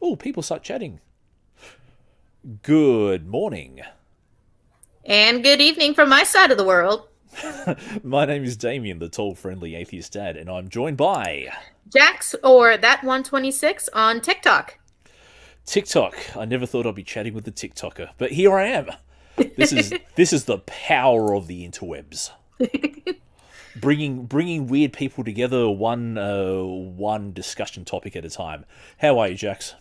Oh, people start chatting. Good morning. And good evening from my side of the world. My name is Damien, the tall, friendly atheist dad, and I'm joined by Jax or that 126 on TikTok. TikTok. I never thought I'd be chatting with the TikToker, but here I am. This is the power of the interwebs. Bringing weird people together, one discussion topic at a time. How are you, Jax?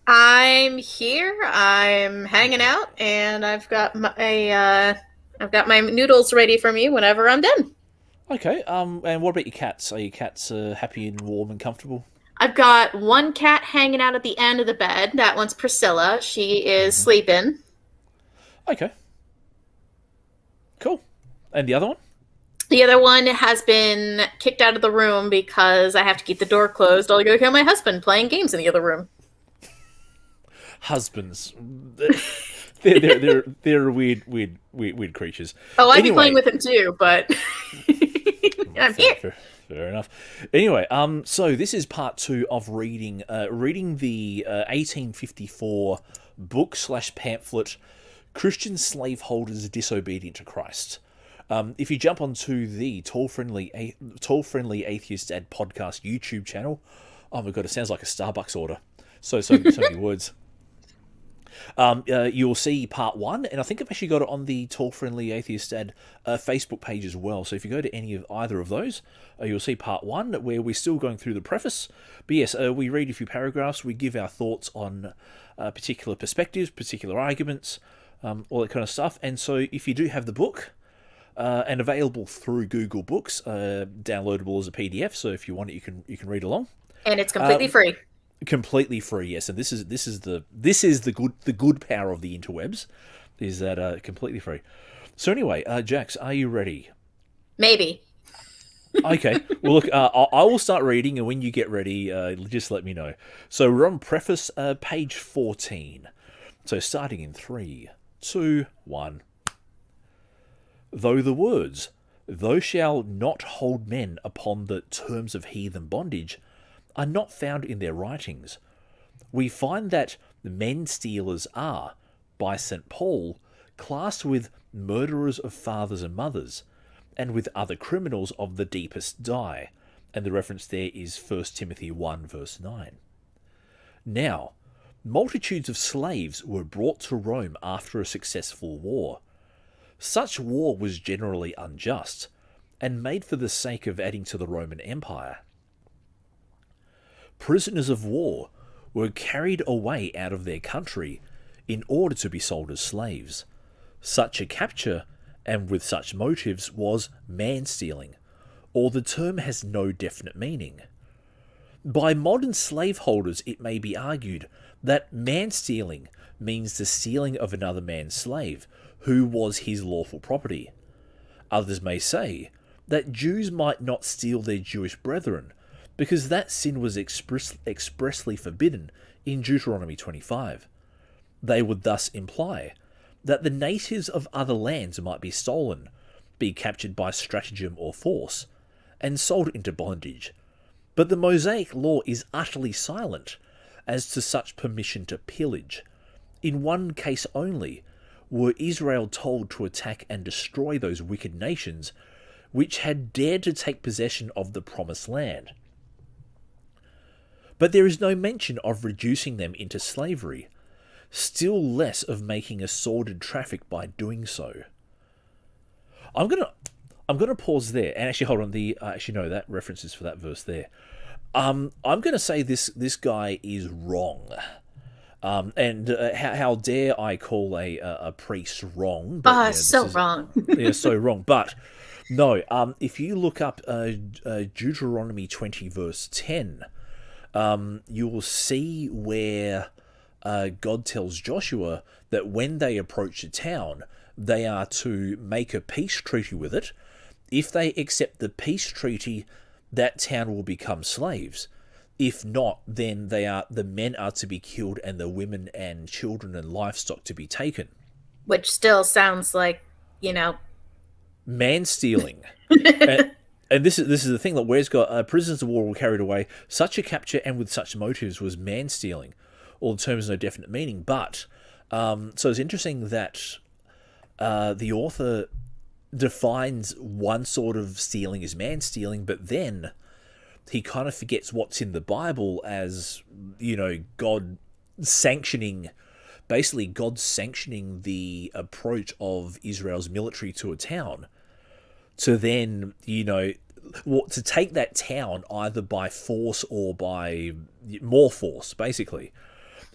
I'm here. I'm hanging out, and I've got my noodles ready for me whenever I'm done. Okay. And what about your cats? Are your cats happy and warm and comfortable? I've got one cat hanging out at the end of the bed. That one's Priscilla. She is sleeping. Okay. Cool. And the other one? The other one has been kicked out of the room because I have to keep the door closed. I'll go kill my husband playing games in the other room. Husbands. They're weird creatures. Oh, I'd be playing Anyway, with him too, but I'm fair, here. fair, fair enough. Anyway, so this is part two of reading the 1854 book slash pamphlet, Christian Slaveholders Disobedient to Christ. If you jump onto the tall friendly atheist dad podcast YouTube channel, oh my god, it sounds like a Starbucks order. So many words. You'll see part one, and I think I've actually got it on the Tall Friendly Atheist Dad Facebook page as well. So if you go to either of those, you'll see part one, where we're still going through the preface. But yes, we read a few paragraphs, we give our thoughts on particular perspectives, particular arguments, all that kind of stuff. And so if you do have the book, and available through Google Books, downloadable as a PDF, so if you want it, you can read along. And it's completely free. Completely free, yes, and this is the good power of the interwebs, is that completely free. So anyway, Jax, are you ready? Maybe. Okay, well look, I will start reading, and when you get ready, just let me know. So we're on preface, page 14. So starting in 3, 2, 1. Though the words, "Thou shalt not hold men upon the terms of heathen bondage," are not found in their writings, we find that men stealers are, by St. Paul, classed with murderers of fathers and mothers, and with other criminals of the deepest dye, and the reference there is 1 Timothy 1 verse 9. Now, multitudes of slaves were brought to Rome after a successful war. Such war was generally unjust, and made for the sake of adding to the Roman Empire. Prisoners of war were carried away out of their country in order to be sold as slaves. Such a capture, and with such motives, was man-stealing, or the term has no definite meaning. By modern slaveholders, it may be argued that man-stealing means the stealing of another man's slave, who was his lawful property. Others may say that Jews might not steal their Jewish brethren, because that sin was expressly forbidden in Deuteronomy 25. They would thus imply that the natives of other lands might be stolen, be captured by stratagem or force, and sold into bondage. But the Mosaic law is utterly silent as to such permission to pillage. In one case only were Israel told to attack and destroy those wicked nations which had dared to take possession of the promised land. But there is no mention of reducing them into slavery, still less of making a sordid traffic by doing so. I'm gonna pause there and actually hold on. That references for that verse there. I'm gonna say this guy is wrong. And how dare I call a priest wrong? But yeah, So wrong. yeah, so wrong. But no, if you look up Deuteronomy 20 verse 10. You will see where God tells Joshua that when they approach a town, they are to make a peace treaty with it. If they accept the peace treaty, that town will become slaves. If not, then the men are to be killed and the women and children and livestock to be taken. Which still sounds like, you know. Man stealing. And this is the thing that where's got prisoners of war were carried away. Such a capture and with such motives was man stealing, or the term has no definite meaning. But so it's interesting that the author defines one sort of stealing as man stealing, but then he kind of forgets what's in the Bible as, God sanctioning the approach of Israel's military to a town, to then, to take that town either by force or by more force, basically.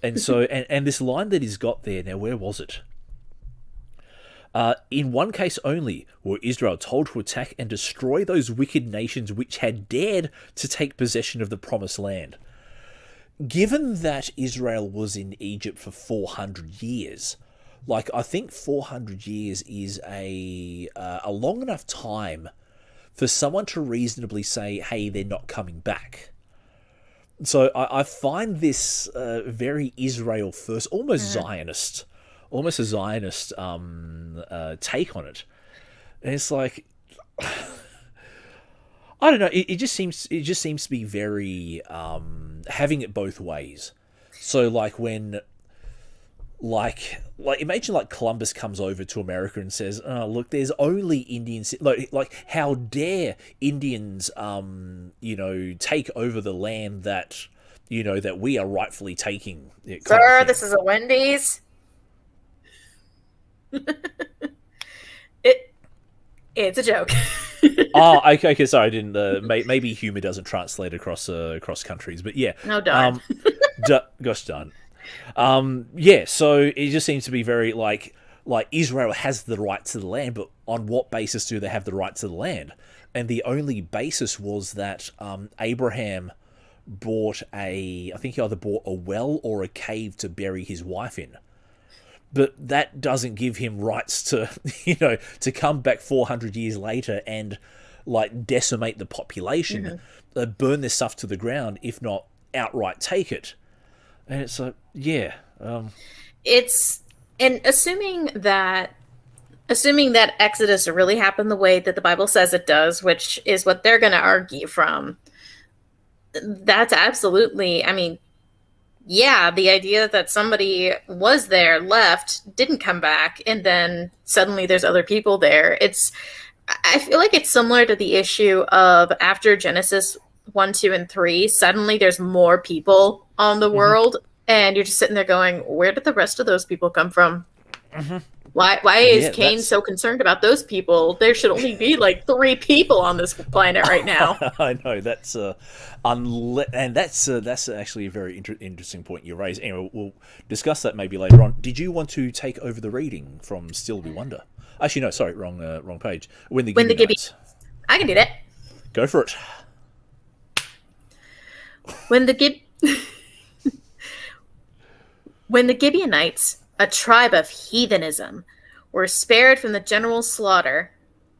And so, and this line that he's got there, now where was it? In one case only were Israel told to attack and destroy those wicked nations which had dared to take possession of the promised land. Given that Israel was in Egypt for 400 years, I think 400 years is a long enough time for someone to reasonably say, hey, they're not coming back. So I find this very Israel first, almost Zionist, almost a Zionist take on it. And it's like, I don't know. It just seems to be very having it both ways. So when imagine Columbus comes over to America and says, "Oh, look, there's only Indians." How dare Indians, take over the land that that we are rightfully taking. Sir, this is a Wendy's. It's a joke. Oh, okay. Sorry, I didn't. Maybe humor doesn't translate across countries, but yeah. No, darn. Gosh darn. Yeah. So it just seems to be very like Israel has the right to the land, but on what basis do they have the right to the land? And the only basis was that Abraham bought I think he either bought a well or a cave to bury his wife in. But that doesn't give him rights to, to come back 400 years later and, decimate the population, burn this stuff to the ground, if not outright take it. And it's like, yeah. And assuming that Exodus really happened the way that the Bible says it does, which is what they're going to argue from, that's absolutely, yeah, the idea that somebody was there, left, didn't come back, and then suddenly there's other people there. I feel like it's similar to the issue of after Genesis 1, 2, and 3, suddenly there's more people on the world, and you're just sitting there going, where did the rest of those people come from? Why is Cain so concerned about those people? There should only be 3 people on this planet right now. I know that's that's actually a very interesting point you raise. Anyway, we'll discuss that maybe later on. Did you want to take over the reading from Still We Wonder? Actually, no, sorry, wrong page. When the Gibeonites. I can do that. Go for it. When the Gibeonites, a tribe of heathenism, were spared from the general slaughter,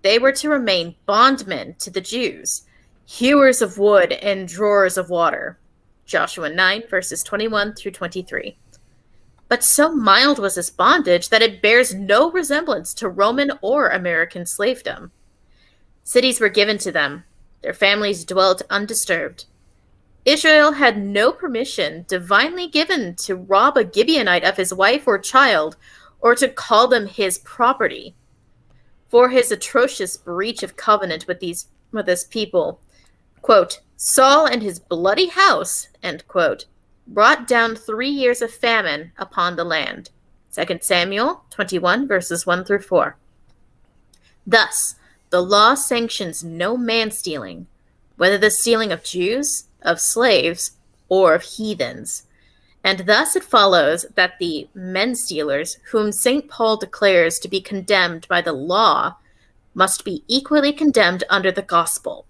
they were to remain bondmen to the Jews, hewers of wood and drawers of water. Joshua 9, verses 21 through 23. But so mild was this bondage that it bears no resemblance to Roman or American slavedom. Cities were given to them. Their families dwelt undisturbed. Israel had no permission divinely given to rob a Gibeonite of his wife or child, or to call them his property. For his atrocious breach of covenant with this people, quote, Saul and his bloody house, end quote, brought down 3 years of famine upon the land. 2 Samuel 21, verses 1 through 4. Thus, the law sanctions no man-stealing, whether the stealing of Jews, of slaves, or of heathens. And thus it follows that the men-stealers, whom St. Paul declares to be condemned by the law, must be equally condemned under the gospel.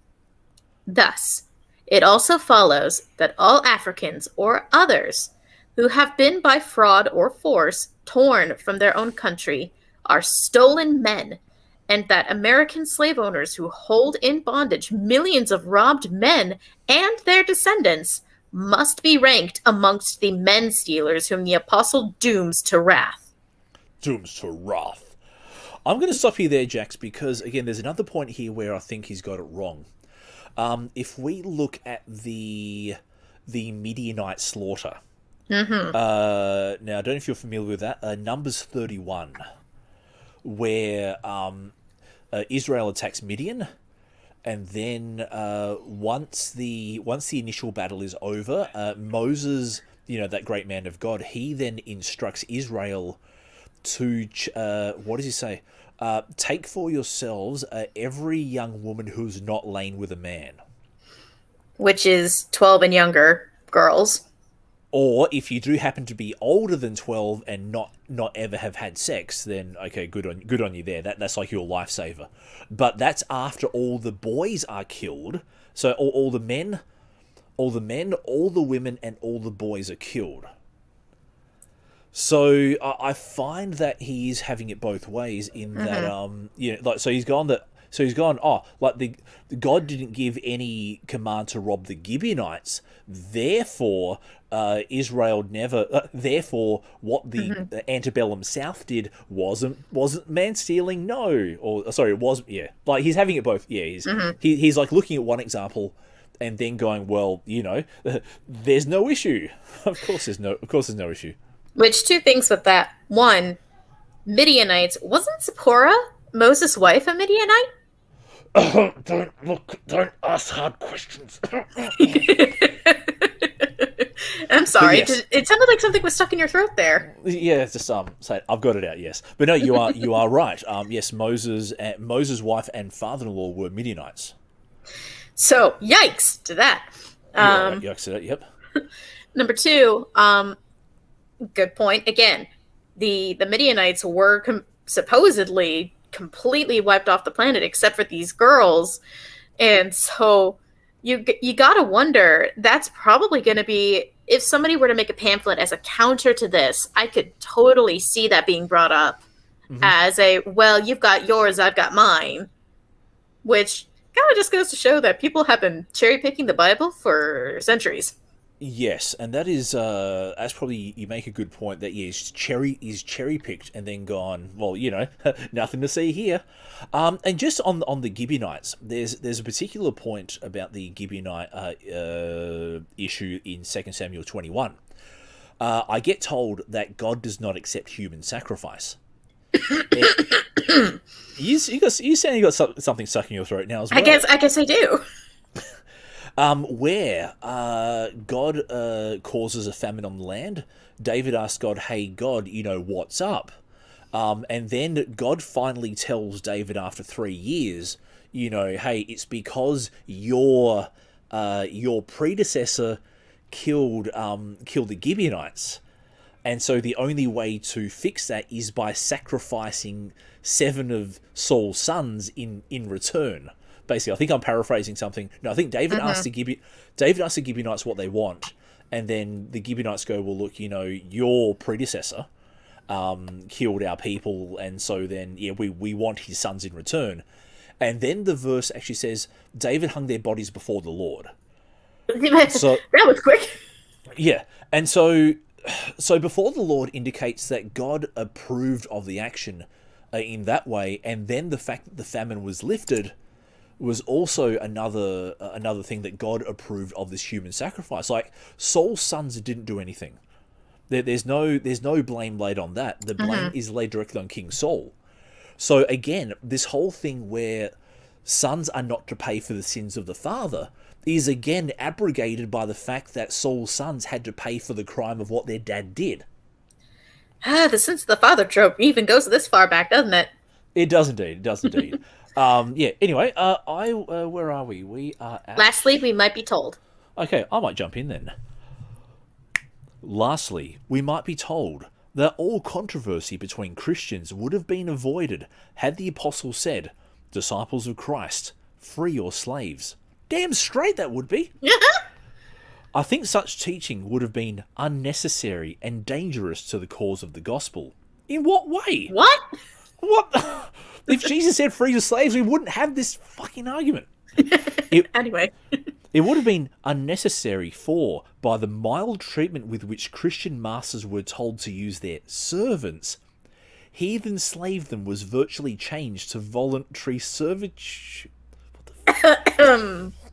Thus, it also follows that all Africans or others who have been by fraud or force torn from their own country are stolen men, and that American slave owners who hold in bondage millions of robbed men and their descendants must be ranked amongst the men-stealers whom the apostle dooms to wrath. Dooms to wrath. I'm going to stop you there, Jax, because, again, there's another point here where I think he's got it wrong. If we look at the Midianite slaughter, Mm-hmm. Now, I don't know if you're familiar with that. Numbers 31, where Israel attacks Midian, and then once the initial battle is over, Moses, that great man of God, he then instructs Israel to what does he say? Take for yourselves every young woman who's not lain with a man. Which is 12 and younger girls. Or if you do happen to be older than 12 and not ever have had sex, then okay, good on you there. That's like your lifesaver. But that's after all the boys are killed. So all the men, all the women, and all the boys are killed. So I find that he is having it both ways in that so he's gone that. So he's gone, the God didn't give any command to rob the Gibeonites, therefore Israel never. Therefore, what the antebellum South did wasn't man stealing. No, or sorry, it was. Yeah, like he's having it both. Yeah, he's like looking at one example and then going, well, there's no issue. Of course there's no issue. Which, two things with that. One, Midianites, wasn't Zipporah Moses' wife a Midianite? Don't ask hard questions. I'm sorry. Yes. It sounded like something was stuck in your throat there. Yeah, it's just say I've got it out. Yes, but no, you are right. Yes, Moses' wife and father-in-law were Midianites. So, yikes to that. Yikes to that. Yep. Number two, good point. Again, the Midianites were supposedly completely wiped off the planet except for these girls, and so you gotta wonder, that's probably going to be, if somebody were to make a pamphlet as a counter to this, I could totally see that being brought up as a, well, you've got yours, I've got mine, which kind of just goes to show that people have been cherry picking the Bible for centuries. Yes, and that is that's probably, you make a good point that he's cherry picked and then gone, well, nothing to see here. And just on the Gibeonites, there's a particular point about the Gibeonite issue in 2 Samuel 21. I get told that God does not accept human sacrifice. You saying you got something stuck in your throat now as well? I guess I do. Where God causes a famine on the land, David asks God, hey, God, what's up? And then God finally tells David after 3 years, hey, it's because your predecessor killed the Gibeonites. And so the only way to fix that is by sacrificing 7 of Saul's sons in return. Basically, I think I'm paraphrasing something. No, I think David asked the Gibeonites what they want, and then the Gibeonites go, well, look, your predecessor killed our people, and so then, we want his sons in return. And then the verse actually says, David hung their bodies before the Lord. So that was quick. Yeah, and so before the Lord indicates that God approved of the action in that way, and then the fact that the famine was lifted was also another thing that God approved of this human sacrifice. Like, Saul's sons didn't do anything. There's no blame laid on that. The blame is laid directly on King Saul. So again, this whole thing where sons are not to pay for the sins of the father is again abrogated by the fact that Saul's sons had to pay for the crime of what their dad did. The sins of the father trope even goes this far back, doesn't it? It does indeed. Anyway, where are we? We are at... Lastly, we might be told. Okay, I might jump in then. Lastly, we might be told that all controversy between Christians would have been avoided had the apostle said, disciples of Christ, free your slaves. Damn straight that would be. I think such teaching would have been unnecessary and dangerous to the cause of the gospel. In what way? What? If Jesus said free your slaves, we wouldn't have this fucking argument. Anyway. It would have been unnecessary for, by the mild treatment with which Christian masters were told to use their servants, heathen slavedom was virtually changed to voluntary servitude.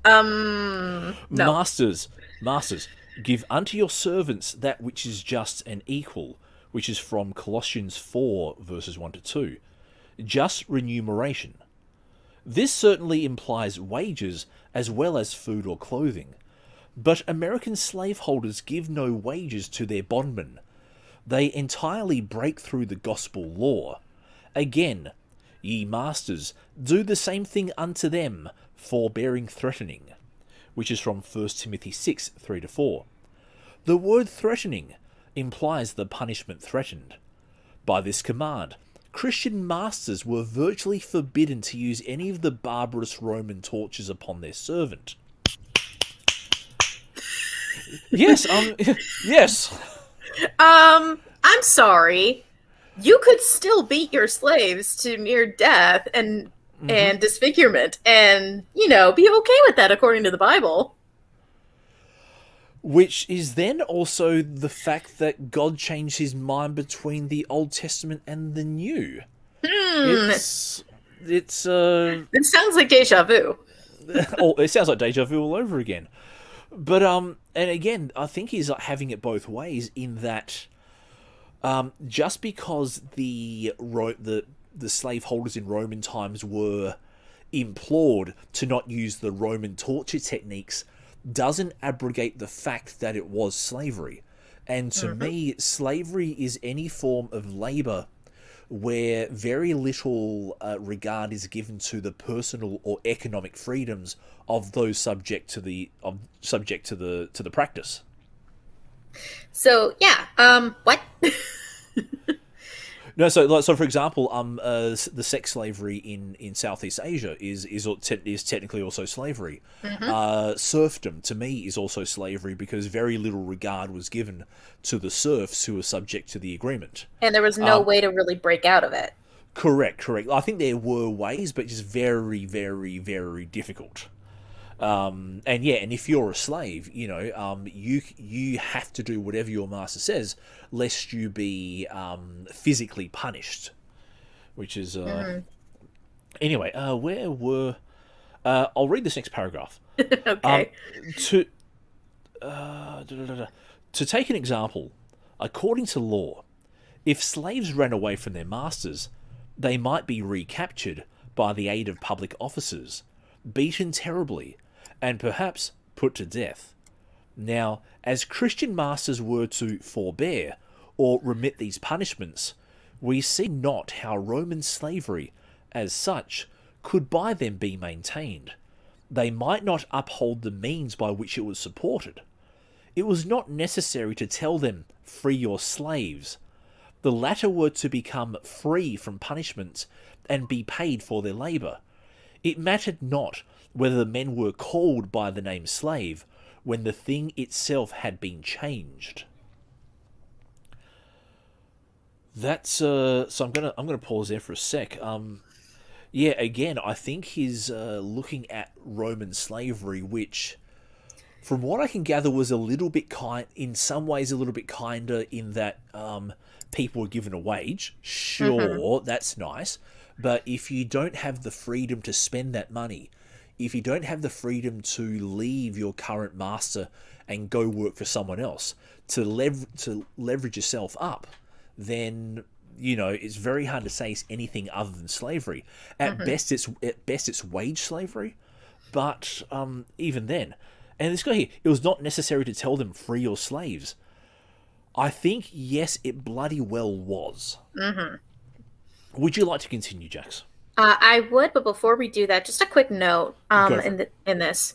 No. Masters, Give unto your servants that which is just and equal, which is from Colossians 4, verses 1 to 2. Just remuneration. This certainly implies wages as well as food or clothing. But American slaveholders give no wages to their bondmen. They entirely break through the gospel law. Again, ye masters, do the same thing unto them, forbearing threatening, which is from 1 Timothy 6, 3 to 4. The word threatening implies the punishment threatened. By this command, Christian masters were virtually forbidden to use any of the barbarous Roman tortures upon their servant. Yes, yes. I'm sorry. You could still beat your slaves to near death and disfigurement and, be okay with that according to the Bible. Which is then also the fact that God changed his mind between the Old Testament and the New. It sounds like deja vu. It sounds like deja vu all over again. But and again, I think he's having it both ways in that just because the slaveholders in Roman times were implored to not use the Roman torture techniques doesn't abrogate the fact that it was slavery. And to me, slavery is any form of labour where very little regard is given to the personal or economic freedoms of those subject to the practice. So yeah, what? No, so for example, the sex slavery in Southeast Asia is technically also slavery. Serfdom to me is also slavery because very little regard was given to the serfs who were subject to the agreement, and there was no way to really break out of it. Correct. I think there were ways, but just very, very, very difficult. And if you're a slave, you have to do whatever your master says, lest you be physically punished. Which is anyway. Where were? I'll read this next paragraph. Okay. To take an example, according to law, if slaves ran away from their masters, they might be recaptured by the aid of public officers, beaten terribly, and perhaps put to death. Now, as Christian masters were to forbear or remit these punishments, we see not how Roman slavery, as such, could by them be maintained. They might not uphold the means by which it was supported. It was not necessary to tell them, free your slaves. The latter were to become free from punishment and be paid for their labour. It mattered not whether the men were called by the name slave, when the thing itself had been changed. That's so I'm gonna pause there for a sec. Again, I think he's looking at Roman slavery, which, from what I can gather, was a little bit in some ways a little bit kinder in that people were given a wage. Sure, that's nice, but if you don't have the freedom to spend that money, if you don't have the freedom to leave your current master and go work for someone else, to leverage yourself up, then it's very hard to say it's anything other than slavery. At best, it's wage slavery. But even then, and this guy here, it was not necessary to tell them free your slaves. I think yes, it bloody well was. Would you like to continue, Jax? I would, but before we do that, just a quick note in this.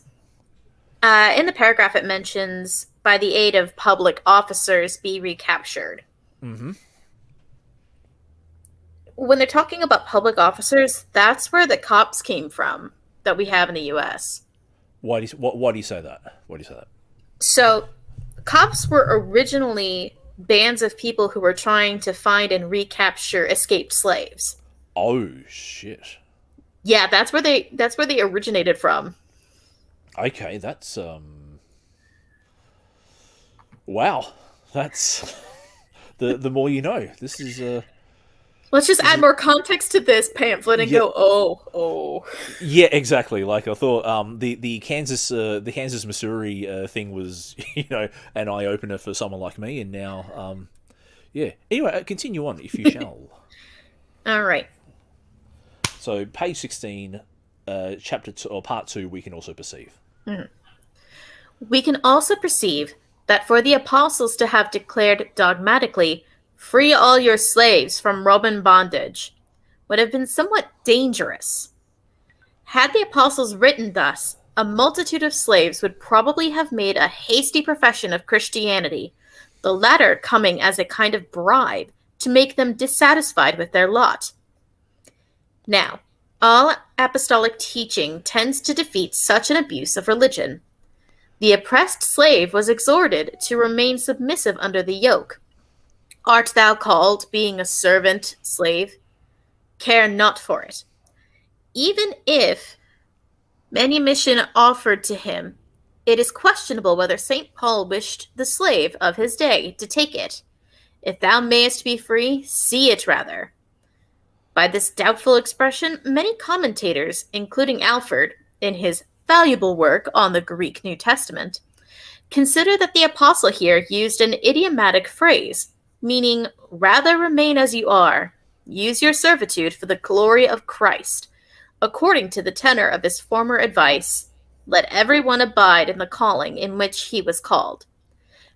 In the paragraph, it mentions, by the aid of public officers, be recaptured. When they're talking about public officers, that's where the cops came from that we have in the U.S. Why do you say that? Why do you say that? So, cops were originally bands of people who were trying to find and recapture escaped slaves. Oh shit! Yeah, that's where they originated from. Okay, that's wow. That's the more you know. This is Let's just This add is more context to this pamphlet and yeah, go, oh. yeah, exactly. Like I thought, the Kansas Missouri thing was an eye opener for someone like me, and now yeah. Anyway, continue on if you shall. All right. So page 16, chapter 2, or part 2, we can also perceive. We can also perceive that for the apostles to have declared dogmatically, "Free all your slaves from Roman bondage," would have been somewhat dangerous. Had the apostles written thus, a multitude of slaves would probably have made a hasty profession of Christianity, the latter coming as a kind of bribe to make them dissatisfied with their lot. Now, all apostolic teaching tends to defeat such an abuse of religion. The oppressed slave was exhorted to remain submissive under the yoke. Art thou called, being a servant, slave? Care not for it. Even if manumission offered to him, it is questionable whether St. Paul wished the slave of his day to take it. If thou mayest be free, see it rather. By this doubtful expression, many commentators, including Alford, in his valuable work on the Greek New Testament, consider that the apostle here used an idiomatic phrase, meaning, rather remain as you are, use your servitude for the glory of Christ, according to the tenor of his former advice, let everyone abide in the calling in which he was called.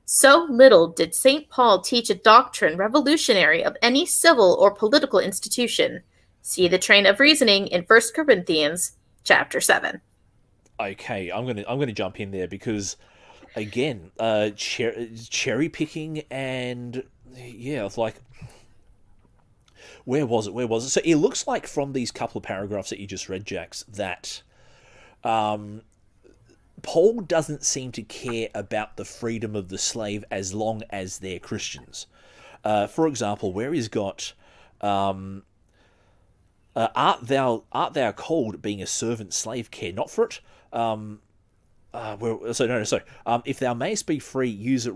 So little did St. Paul teach a doctrine revolutionary of any civil or political institution. See the train of reasoning in 1 Corinthians chapter 7. Okay, I'm gonna jump in there because again, cherry picking, and yeah, it's like, where was it? Where was it? So it looks like from these couple of paragraphs that you just read, Jax, that Paul doesn't seem to care about the freedom of the slave as long as they're Christians. For example, where he's got, art thou called, being a servant, slave, care not for it. If thou mayest be free, use it.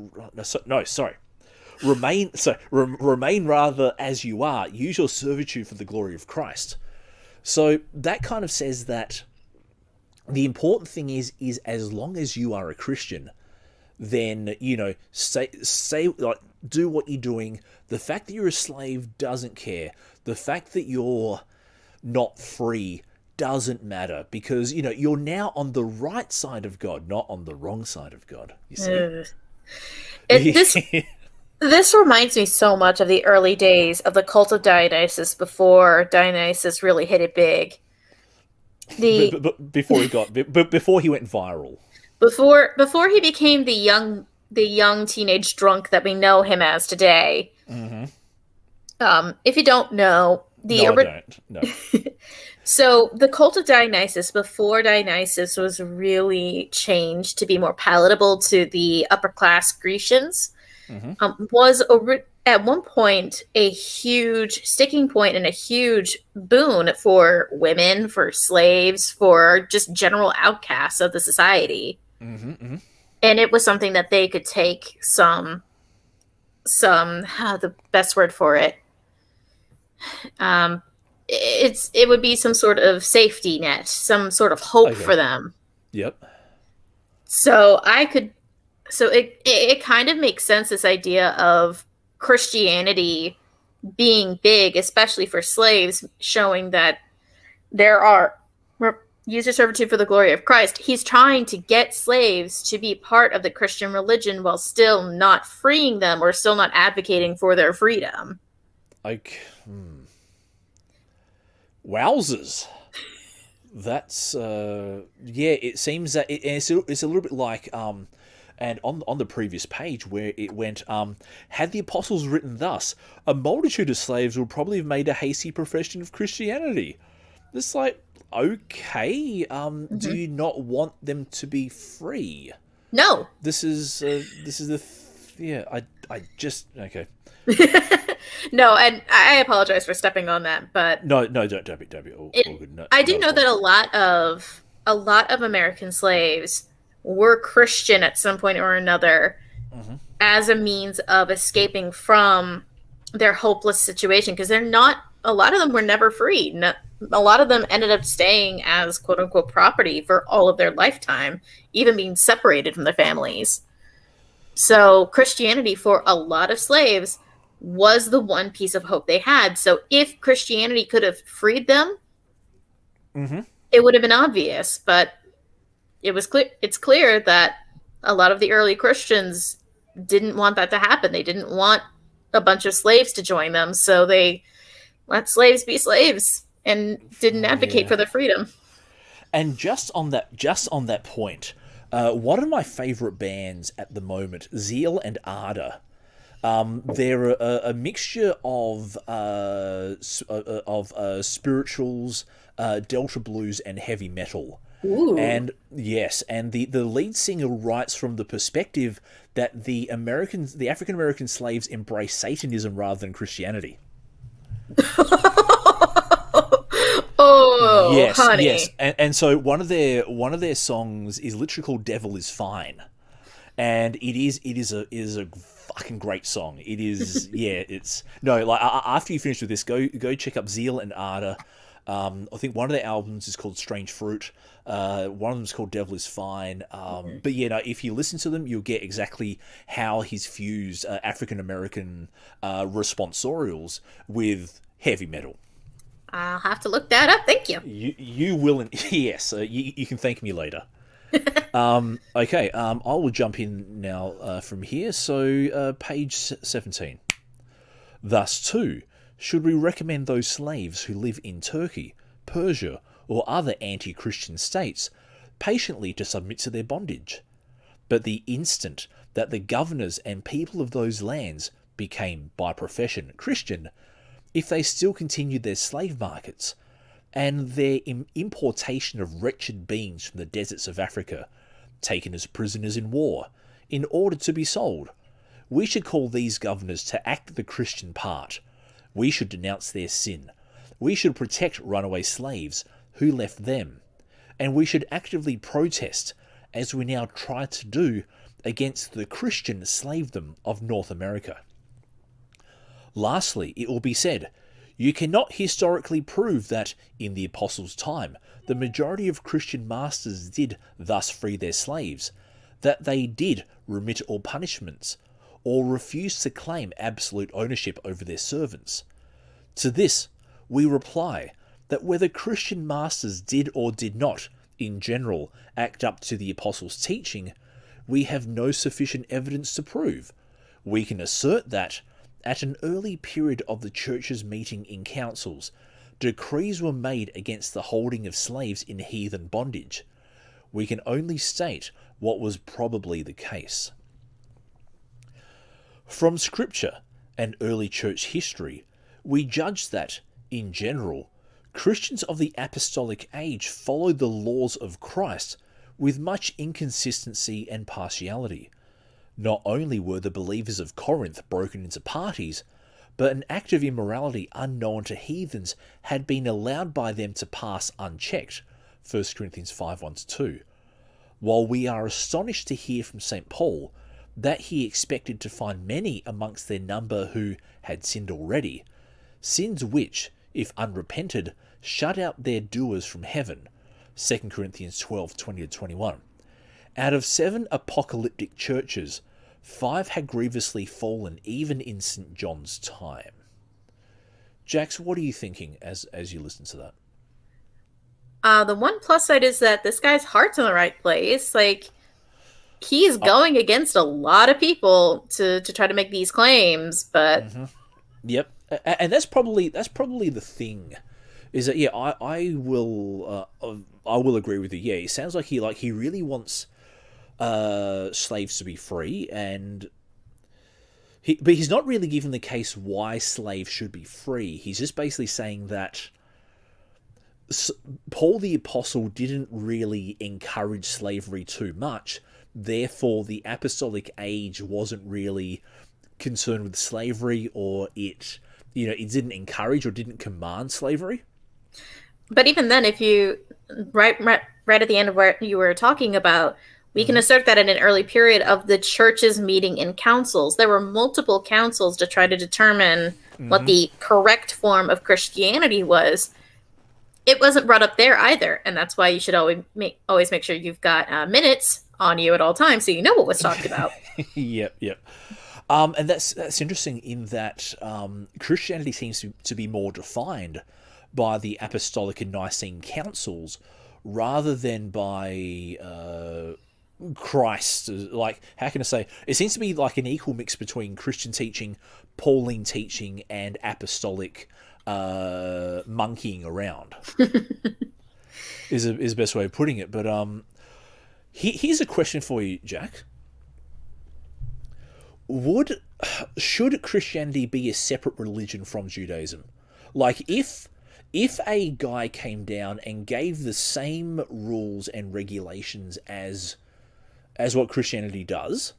Remain rather as you are. Use your servitude for the glory of Christ. So that kind of says that the important thing is as long as you are a Christian, then say like, do what you're doing. The fact that you're a slave doesn't care. The fact that you're not free doesn't matter, because you're now on the right side of God, not on the wrong side of God. You see, This reminds me so much of the early days of the cult of Dionysus before Dionysus really hit it big. Before he went viral. Before he became the young teenage drunk that we know him as today. Mm-hmm. If you don't know, I don't. No. So the cult of Dionysus, before Dionysus was really changed to be more palatable to the upper class Grecians, was at one point a huge sticking point and a huge boon for women, for slaves, for just general outcasts of the society. And it was something that they could take the best word for it. It would be some sort of safety net, some sort of hope for them. Yep. So it kind of makes sense, this idea of Christianity being big, especially for slaves, showing that there are use your servitude for the glory of Christ. He's trying to get slaves to be part of the Christian religion while still not freeing them or still not advocating for their freedom. Wowzers. That's it seems that it's a little bit like and on the previous page where it went, had the apostles written thus, a multitude of slaves would probably have made a hasty profession of Christianity. It's like, okay, do you not want them to be free? No. This is I just okay. No, and I apologize for stepping on that, but no, don't be all good. No, I do know that a lot of American slaves were Christian at some point or another, as a means of escaping from their hopeless situation, because they're not, a lot of them were never free. A lot of them ended up staying as quote unquote property for all of their lifetime, even being separated from their families. So Christianity for a lot of slaves was the one piece of hope they had. So if Christianity could have freed them, Mm-hmm. it would have been obvious. But it's clear that a lot of the early Christians didn't want that to happen. They didn't want a bunch of slaves to join them, so they let slaves be slaves and didn't advocate Yeah. for their freedom. And just on that point, one of my favorite bands at the moment, Zeal and Ardor. They're a mixture of spirituals, Delta blues, and heavy metal. Ooh. And yes, and the lead singer writes from the perspective that the African American slaves embraced Satanism rather than Christianity. Oh, Yes, honey. yes, and so one of their songs is literally called "Devil Is Fine," and it is a fucking great song. It is yeah. It's no like after you finish with this, go check up Zeal and Ardor. I think one of their albums is called Strange Fruit. One of them is called Devil Is Fine. But yeah, no, if you listen to them, you'll get exactly how he's fused African American responsorials with heavy metal. I'll have to look that up. Thank you. You will, yes. You can thank me later. Okay. I will jump in now from here. So page 17. Thus, too, should we recommend those slaves who live in Turkey, Persia, or other anti-Christian states patiently to submit to their bondage. But the instant that the governors and people of those lands became, by profession, Christian, if they still continued their slave markets and their importation of wretched beings from the deserts of Africa, taken as prisoners in war, in order to be sold, we should call these governors to act the Christian part. We should denounce their sin. We should protect runaway slaves who left them. And we should actively protest, as we now try to do, against the Christian slavedom of North America. Lastly, it will be said, you cannot historically prove that, in the Apostles' time, the majority of Christian masters did thus free their slaves, that they did remit all punishments, or refuse to claim absolute ownership over their servants. To this, we reply that whether Christian masters did or did not, in general, act up to the Apostles' teaching, we have no sufficient evidence to prove. We can assert that, at an early period of the Church's meeting in councils, decrees were made against the holding of slaves in heathen bondage. We can only state what was probably the case. From Scripture and early Church history, we judge that, in general, Christians of the Apostolic Age followed the laws of Christ with much inconsistency and partiality. Not only were the believers of Corinth broken into parties, but an act of immorality unknown to heathens had been allowed by them to pass unchecked, 1 Corinthians 5:1-2. While we are astonished to hear from St. Paul that he expected to find many amongst their number who had sinned already, sins which, if unrepented, shut out their doers from heaven, 2 Corinthians 12:20-21. Out of 7 apocalyptic churches, 5 had grievously fallen even in St. John's time. Jax, what are you thinking as you listen to that? The one plus side is that this guy's heart's in the right place. Like, he's going against a lot of people to try to make these claims, but Yep, and that's probably the thing, is that I will agree with you. Yeah, it sounds like he really wants slaves to be free, but he's not really given the case why slaves should be free. He's just basically saying that Paul the Apostle didn't really encourage slavery too much, therefore the apostolic age wasn't really concerned with slavery, or it didn't encourage or didn't command slavery. But even then, if you right at the end of what you were talking about, We can assert that in an early period of the church's meeting in councils. There were multiple councils to try to determine what the correct form of Christianity was. It wasn't brought up there either, and that's why you should always make sure you've got minutes on you at all times so you know what was talked about. Yep. And that's interesting in that Christianity seems to be more defined by the Apostolic and Nicene councils rather than by Christ. Like, how can I say? It seems to be like an equal mix between Christian teaching, Pauline teaching, and apostolic monkeying around. is the best way of putting it. But here's a question for you, Jack. Should Christianity be a separate religion from Judaism? Like, if a guy came down and gave the same rules and regulations as what Christianity does,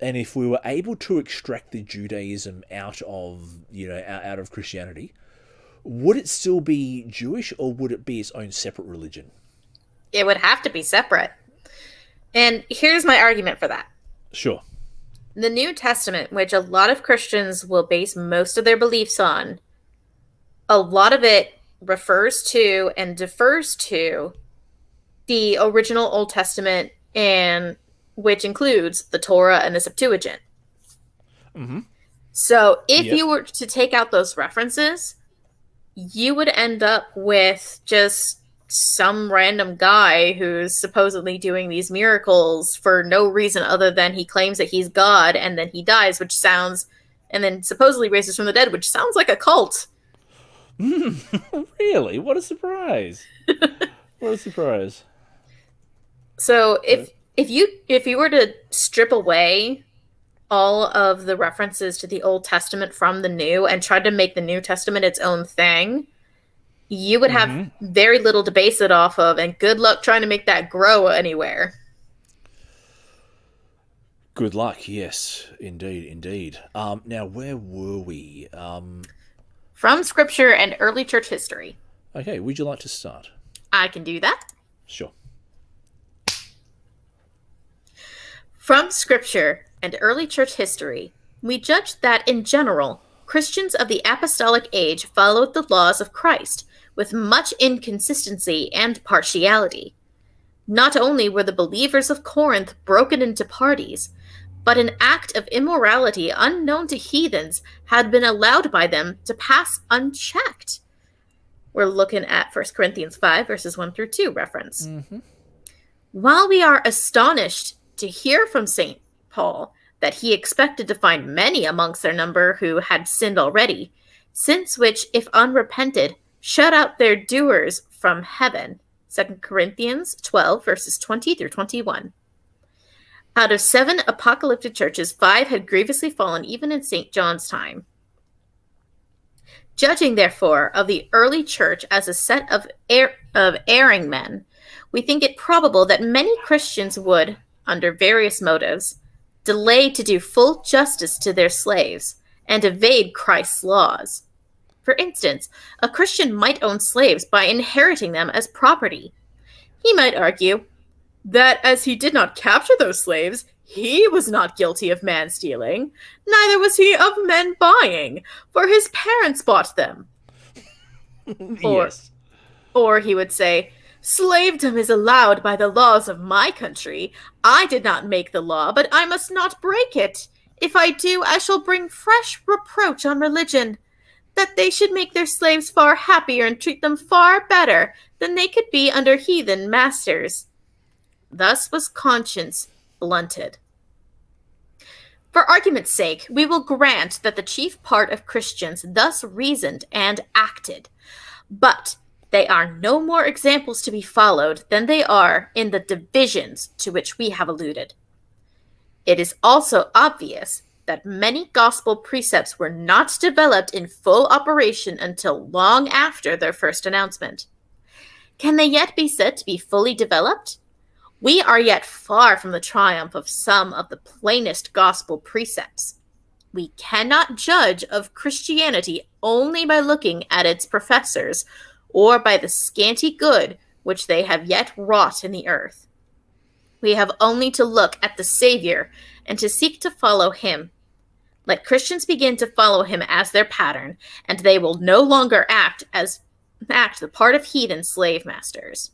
and if we were able to extract the Judaism out of Christianity, would it still be Jewish, or would it be its own separate religion? It would have to be separate. And here's my argument for that. Sure. The New Testament, which a lot of Christians will base most of their beliefs on, a lot of it refers to and defers to the original Old Testament, and which includes the Torah and the Septuagint. Mm-hmm. So if you were to take out those references, you would end up with just some random guy who's supposedly doing these miracles for no reason other than he claims that he's God, and then he dies, and then supposedly raises from the dead, which sounds like a cult. Really? What a surprise. What a surprise. So if you were to strip away all of the references to the Old Testament from the New and try to make the New Testament its own thing, you would have very little to base it off of, and good luck trying to make that grow anywhere. Good luck, yes, indeed. Now, where were we? From Scripture and early church history. Okay, would you like to start? I can do that. Sure. From Scripture and early church history, we judge that, in general, Christians of the apostolic age followed the laws of Christ with much inconsistency and partiality. Not only were the believers of Corinth broken into parties, but an act of immorality unknown to heathens had been allowed by them to pass unchecked. We're looking at 1 Corinthians 5, verses 1 through 2 reference. While we are astonished to hear from St. Paul that he expected to find many amongst their number who had sinned already, since which, if unrepented, shut out their doers from heaven. 2 Corinthians 12, verses 20 through 21. Out of 7 apocalyptic churches, 5 had grievously fallen even in St. John's time. Judging, therefore, of the early church as a set of erring men, we think it probable that many Christians would, under various motives, delay to do full justice to their slaves and evade Christ's laws. For instance, a Christian might own slaves by inheriting them as property. He might argue that as he did not capture those slaves, he was not guilty of man-stealing, neither was he of men buying, for his parents bought them. Yes. Or he would say, slavedom is allowed by the laws of my country. I did not make the law, but I must not break it. If I do, I shall bring fresh reproach on religion, that they should make their slaves far happier and treat them far better than they could be under heathen masters. Thus was conscience blunted. For argument's sake, we will grant that the chief part of Christians thus reasoned and acted, but they are no more examples to be followed than they are in the divisions to which we have alluded. It is also obvious that many gospel precepts were not developed in full operation until long after their first announcement. Can they yet be said to be fully developed? We are yet far from the triumph of some of the plainest gospel precepts. We cannot judge of Christianity only by looking at its professors, or by the scanty good which they have yet wrought in the earth. We have only to look at the Savior and to seek to follow him. Let Christians begin to follow him as their pattern, and they will no longer act the part of heathen slave masters.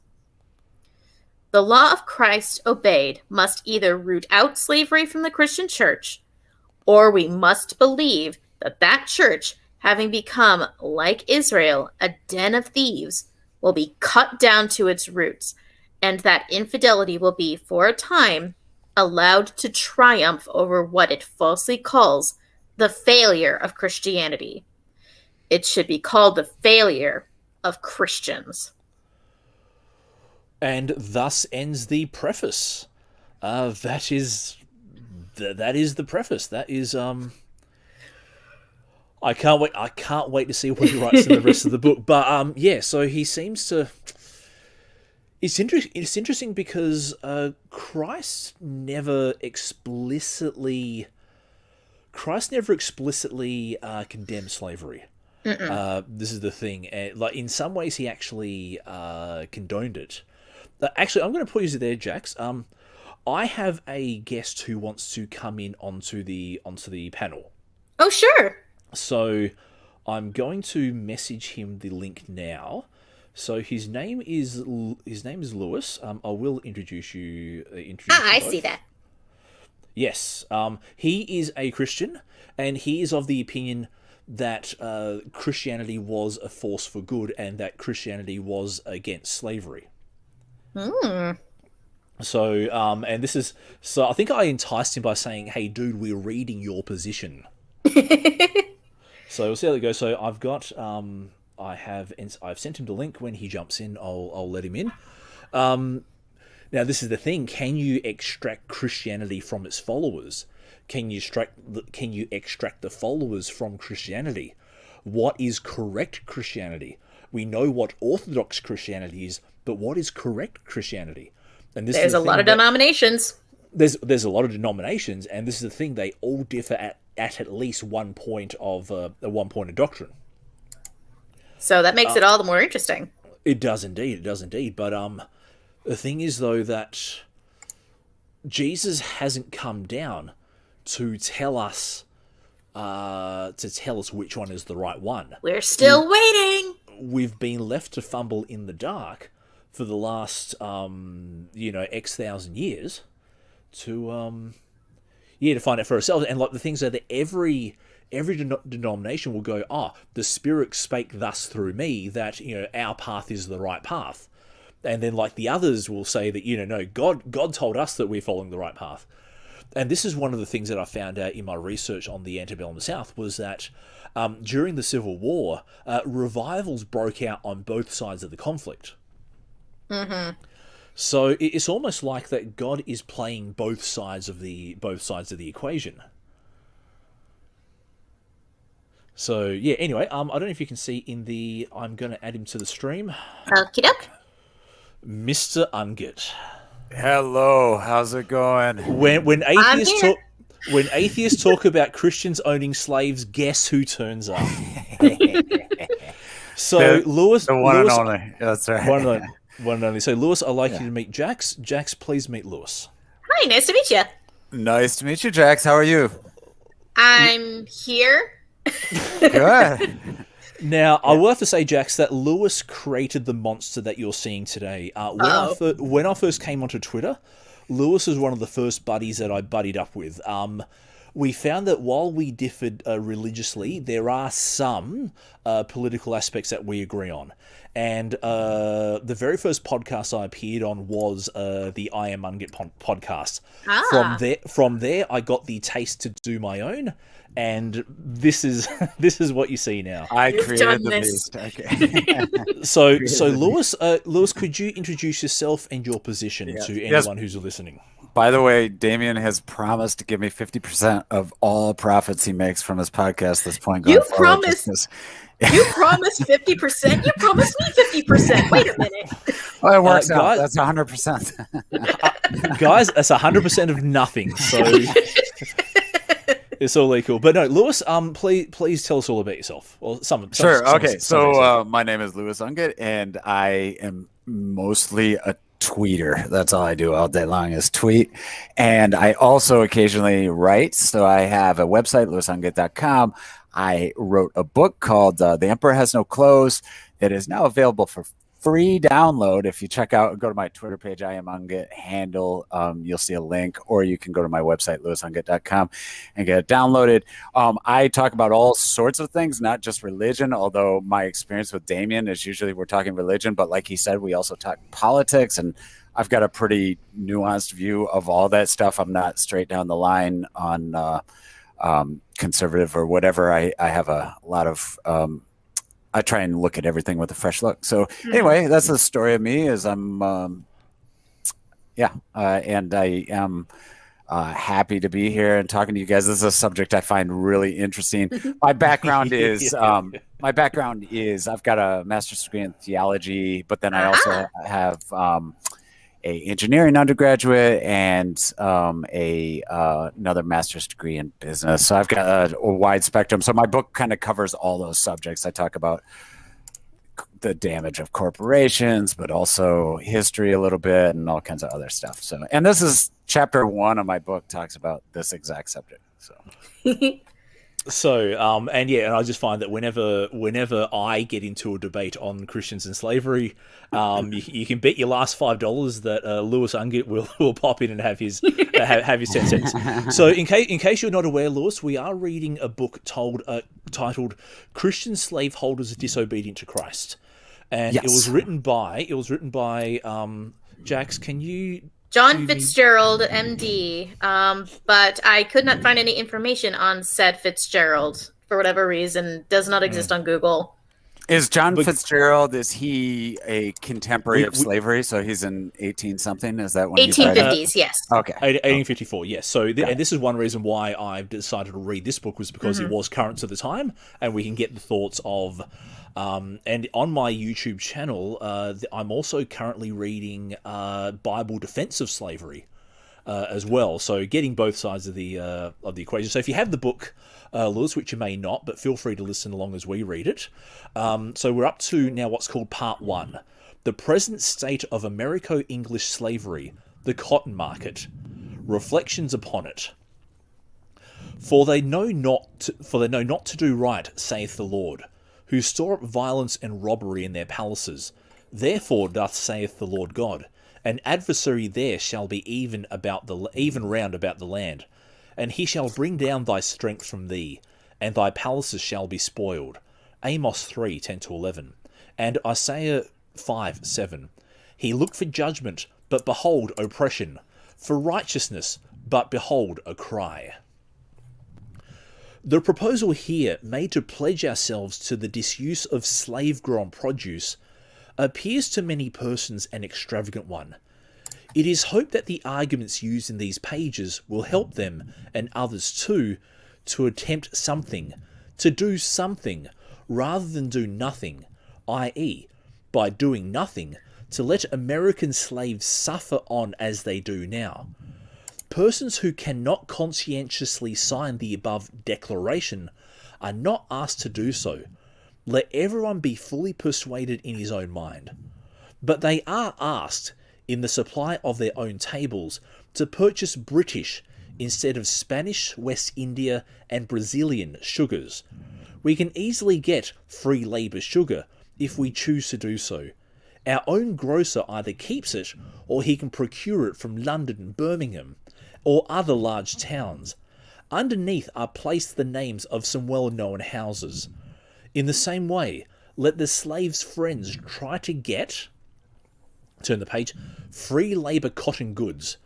The law of Christ obeyed must either root out slavery from the Christian church, or we must believe that that church, having become, like Israel, a den of thieves, will be cut down to its roots, and that infidelity will be, for a time, allowed to triumph over what it falsely calls the failure of Christianity. It should be called the failure of Christians. And thus ends the preface. That is the preface. That is I can't wait to see what he writes in the rest of the book. But yeah, so he seems to. It's interesting because Christ never explicitly condemned slavery. This is the thing. Like in some ways, he actually condoned it. Actually, I'm going to put you there, Jax. I have a guest who wants to come in onto the panel. Oh, sure. So I'm going to message him the link now. So his name is Lewis. I will introduce you. I see that. Yes. He is a Christian, and he is of the opinion that Christianity was a force for good, and that Christianity was against slavery. So, and this is I think I enticed him by saying, "Hey, dude, we're reading your position." So we'll see how it goes. So I've got I've sent him the link. When he jumps in, I'll let him in. Now this is the thing: can you extract Christianity from its followers? Can you extract the followers from Christianity? What is correct Christianity? We know what Orthodox Christianity is, but what is correct Christianity? And this there's a lot of denominations. There's a lot of denominations, and this is the thing: they all differ at least one point of doctrine. So that makes it all the more interesting. It does indeed. But the thing is, though, that Jesus hasn't come down to tell us which one is the right one. We're still waiting. We've been left to fumble in the dark for the last X thousand years to find out for ourselves. And like the things are that every denomination will go, the Spirit spake thus through me, that our path is the right path. And then like the others will say that no, God told us that we're following the right path. And this is one of the things that I found out in my research on the antebellum South, was that during the Civil War, revivals broke out on both sides of the conflict. So it's almost like that God is playing both sides of the equation. So yeah. Anyway, I don't know if you can see I'm going to add him to the stream. Okie doke. Mr. Unget. Hello, how's it going? When atheists talk about Christians owning slaves, guess who turns up? So Lewis, the one and only. That's right. One and only. So Lewis, I'd like you to meet Jax. Jax, please meet Lewis. Hi, nice to meet you. Nice to meet you, Jax. How are you? I'm here. Good. Now, I will have to say, Jax, that Lewis created the monster that you're seeing today. When I first came onto Twitter, Lewis was one of the first buddies that I buddied up with. We found that while we differed religiously, there are some political aspects that we agree on. And the very first podcast I appeared on was the I Am Unget podcast. From there, I got the taste to do my own. And this is what you see now. I created the beast. Okay. So Lewis, could you introduce yourself and your position to anyone who's listening? By the way, Damien has promised to give me 50% of all profits he makes from his podcast at this point. You promised 50%? You promised me 50%. Wait a minute. Well, it works out. That's 100%. Guys, that's 100% of nothing. So it's all legal. But no, Lewis, please tell us all about yourself. Well, Sure. Okay. So my name is Lewis Unget, and I am mostly a tweeter. That's all I do all day long is tweet. And I also occasionally write. So I have a website, lewisungate.com. I wrote a book called The Emperor Has No Clothes. It is now available for free download. If you go to my Twitter page, I am Ungate handle, you'll see a link, or you can go to my website, lewisungate.com, and get it downloaded. I talk about all sorts of things, not just religion, although my experience with Damien is usually we're talking religion, but like he said, we also talk politics, and I've got a pretty nuanced view of all that stuff. I'm not straight down the line on conservative or whatever. I have a lot of I try and look at everything with a fresh look. So anyway, that's the story of me. Is I'm and I am happy to be here and talking to you guys. This is a subject I find really interesting. My background is I've got a master's degree in theology, but then I also have a engineering undergraduate and another master's degree in business. So I've got a wide spectrum. So my book kind of covers all those subjects. I talk about the damage of corporations, but also history a little bit and all kinds of other stuff. So, and this is chapter 1 of my book talks about this exact subject. So. So, and I just find that whenever I get into a debate on Christians and slavery, you can bet your last $5 that Lewis Ungate will pop in and have his 10 cents. So, in case you're not aware, Lewis, we are reading a book titled "Christian Slaveholders Disobedient to Christ," and yes. it was written by Jax. Can you? John Fitzgerald, MD, but I could not find any information on said Fitzgerald for whatever reason. Does not exist on Google. Is John Fitzgerald, is he a contemporary of slavery? So he's in 18-something? Is that when 1850s, yes. Okay. 1854, yes. So, and this is one reason why I've decided to read this book was because it was current to the time, and we can get the thoughts of... and on my YouTube channel, I'm also currently reading Bible Defense of Slavery as well. So getting both sides of the equation. So if you have the book, Lewis, which you may not, but feel free to listen along as we read it. So we're up to now what's called Part 1, The Present State of Americo-English Slavery, the Cotton Market, Reflections upon it. For they know not to do right, saith the Lord, who store up violence and robbery in their palaces. Therefore doth saith the Lord God, an adversary there shall be even round about the land, and he shall bring down thy strength from thee, and thy palaces shall be spoiled. Amos 3:10-11, and Isaiah 5:7. He looked for judgment, but behold oppression, for righteousness, but behold a cry. The proposal here, made to pledge ourselves to the disuse of slave-grown produce, appears to many persons an extravagant one. It is hoped that the arguments used in these pages will help them, and others too, to attempt something, to do something, rather than do nothing, i.e., by doing nothing, to let American slaves suffer on as they do now. Persons who cannot conscientiously sign the above declaration are not asked to do so. Let everyone be fully persuaded in his own mind. But they are asked, in the supply of their own tables, to purchase British instead of Spanish, West India, and Brazilian sugars. We can easily get free labour sugar if we choose to do so. Our own grocer either keeps it, or he can procure it from London and Birmingham, or other large towns. Underneath are placed the names of some well-known houses. In the same way, let the slave's friends try to get, turn the page, free labour cotton goods.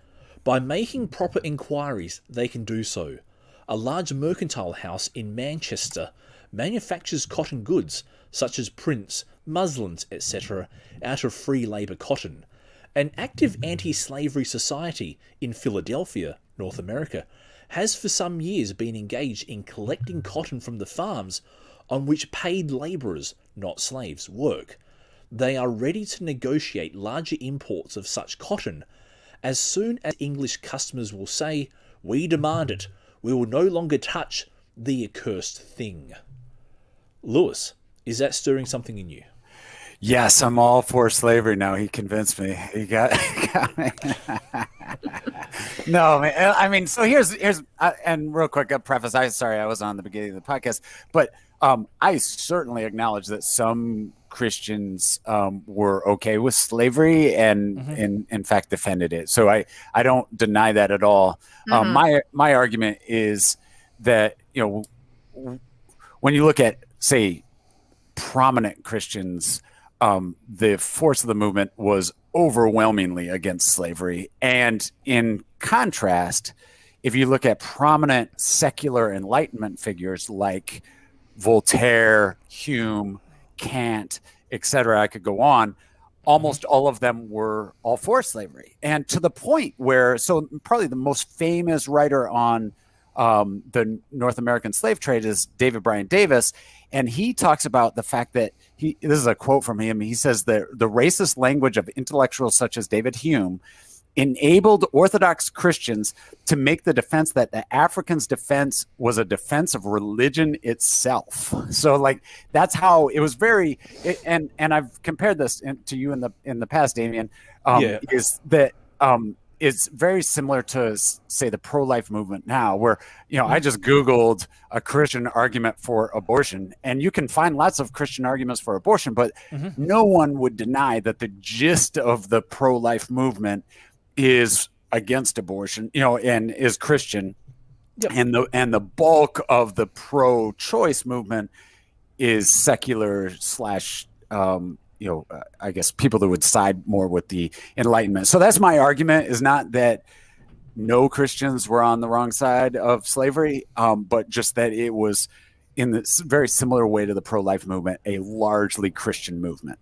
By making proper inquiries, they can do so. A large mercantile house in Manchester manufactures cotton goods, such as prints, muslins, etc., out of free labour cotton. An active anti-slavery society in Philadelphia, North America, has for some years been engaged in collecting cotton from the farms on which paid labourers, not slaves, work. They are ready to negotiate larger imports of such cotton. As soon as English customers will say, "We demand it, we will no longer touch the accursed thing." Lewis, is that stirring something in you? Yes, I'm all for slavery now. He convinced me. He got, got me. No, man. I mean, so here's and real quick, a preface. Sorry, I wasn't on the beginning of the podcast, but I certainly acknowledge that some Christians were okay with slavery and, in fact, defended it. So I don't deny that at all. My argument is that, you know, when you look at, say, prominent Christians, the force of the movement was overwhelmingly against slavery. And in contrast, if you look at prominent secular Enlightenment figures like Voltaire, Hume, Kant, etc., I could go on, almost all of them were all for slavery. And to the point where, so probably the most famous writer on the North American slave trade is David Bryan Davis. And he talks about the fact that this is a quote from him. He says that the racist language of intellectuals such as David Hume enabled Orthodox Christians to make the defense that the African's defense was a defense of religion itself. So like, that's how it was and I've compared this to you in the past, Damien, is that, it's very similar to, say, the pro-life movement now, where, you know, I just Googled a Christian argument for abortion, and you can find lots of Christian arguments for abortion, but no one would deny that the gist of the pro-life movement is against abortion, you know, and is Christian. Yep. And the bulk of the pro-choice movement is secular / I guess people that would side more with the Enlightenment. So that's my argument, is not that no Christians were on the wrong side of slavery, but just that it was, in this very similar way to the pro-life movement, a largely Christian movement.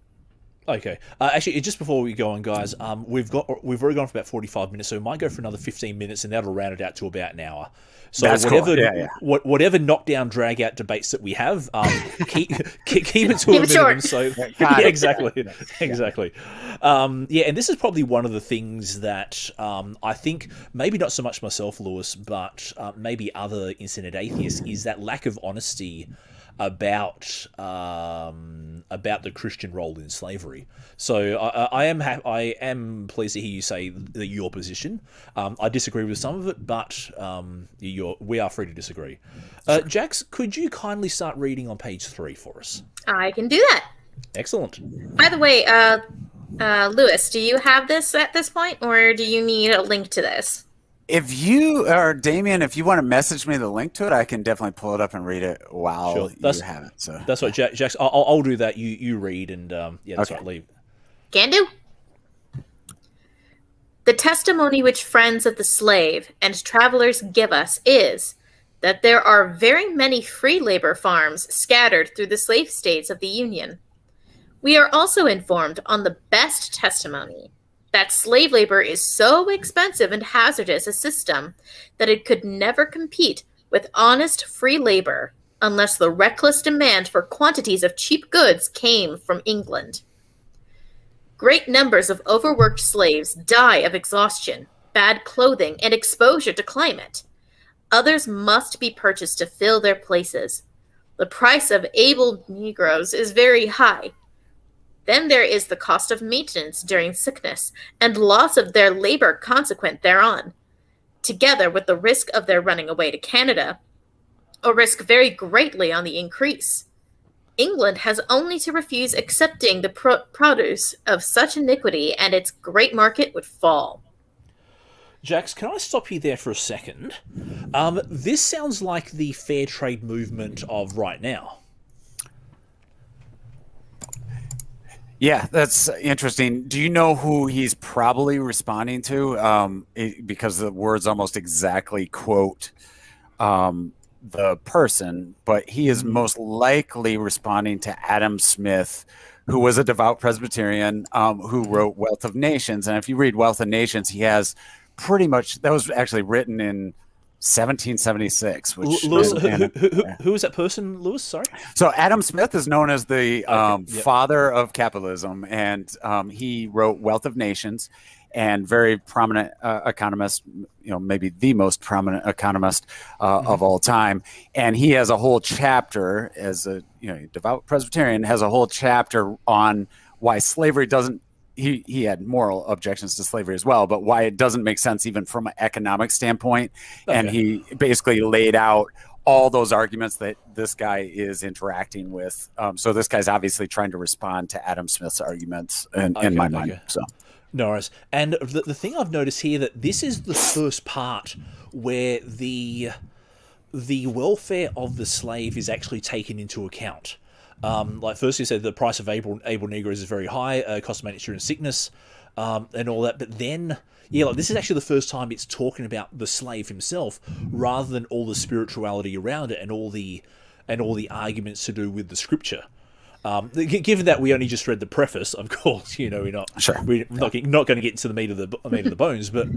Okay. Actually, just before we go on, guys, we've already gone for about 45 minutes, so we might go for another 15 minutes, and that'll round it out to about an hour. So that's whatever, cool. Whatever knockdown, drag out debates that we have, keep it to a minimum. So exactly. And this is probably one of the things that I think, maybe not so much myself, Lewis, but maybe other internet atheists, is that lack of honesty about the Christian role in slavery. So I am pleased to hear you say that your position. I disagree with some of it, but we are free to disagree. Jax, could you kindly start reading on page 3 for us? I can do that. Excellent. By the way, Lewis, do you have this at this point, or do you need a link to this? If you, or Damien, if you want to message me the link to it, I can definitely pull it up and read it while you have it. So that's right, Jax. I'll do that. You read, and that's right. Leave. Can do. The testimony which friends of the slave and travelers give us is that there are very many free labor farms scattered through the slave states of the Union. We are also informed on the best testimony that slave labor is so expensive and hazardous a system that it could never compete with honest free labor unless the reckless demand for quantities of cheap goods came from England. Great numbers of overworked slaves die of exhaustion, bad clothing, and exposure to climate. Others must be purchased to fill their places. The price of able Negroes is very high. Then there is the cost of maintenance during sickness and loss of their labor consequent thereon, together with the risk of their running away to Canada, a risk very greatly on the increase. England has only to refuse accepting the produce of such iniquity, and its great market would fall. Jax, can I stop you there for a second? This sounds like the fair trade movement of right now. Yeah, that's interesting. Do you know who he's probably responding to? Because the words almost exactly quote the person, but he is most likely responding to Adam Smith, who was a devout Presbyterian who wrote Wealth of Nations. And if you read Wealth of Nations, he has pretty much, that was actually written in 1776. Which Lewis, who is that person, Lewis? Sorry. So Adam Smith is known as the father of capitalism, and he wrote Wealth of Nations, and very prominent economist, maybe the most prominent economist of all time. And he has a whole chapter, as a devout Presbyterian, has a whole chapter on why slavery doesn't. He had moral objections to slavery as well, but why it doesn't make sense even from an economic standpoint. Okay. And he basically laid out all those arguments that this guy is interacting with. So this guy's obviously trying to respond to Adam Smith's arguments in my mind. So. No worries. And the thing I've noticed here, that this is the first part where the welfare of the slave is actually taken into account. Like first you said the price of able Negroes is very high, cost of manufacture and sickness, and all that. But then, like this is actually the first time it's talking about the slave himself, rather than all the spirituality around it and all the arguments to do with the scripture. Given that we only just read the preface, of course, we're not not going to get into the meat of the bones. But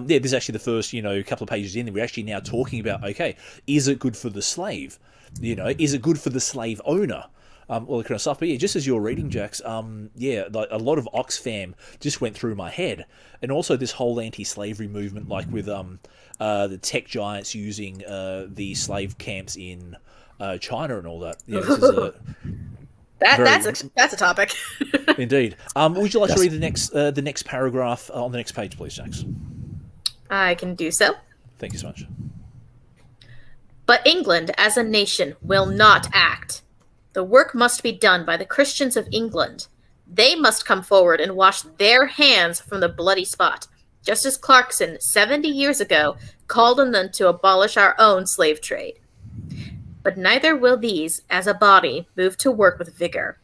this is actually the first couple of pages in. We're actually now talking about, okay, is it good for the slave? Is it good for the slave owner? All that kind of stuff. But just as you're reading, Jax, like a lot of Oxfam just went through my head, and also this whole anti-slavery movement, like with the tech giants using the slave camps in China and all that. This is that's a topic. Indeed. Would you like to read the next paragraph on the next page, please, Jax? I can do so. Thank you so much. But England as a nation will not act. The work must be done by the Christians of England. They must come forward and wash their hands from the bloody spot, just as Clarkson 70 years ago called on them to abolish our own slave trade. But neither will these, as a body, move to work with vigor,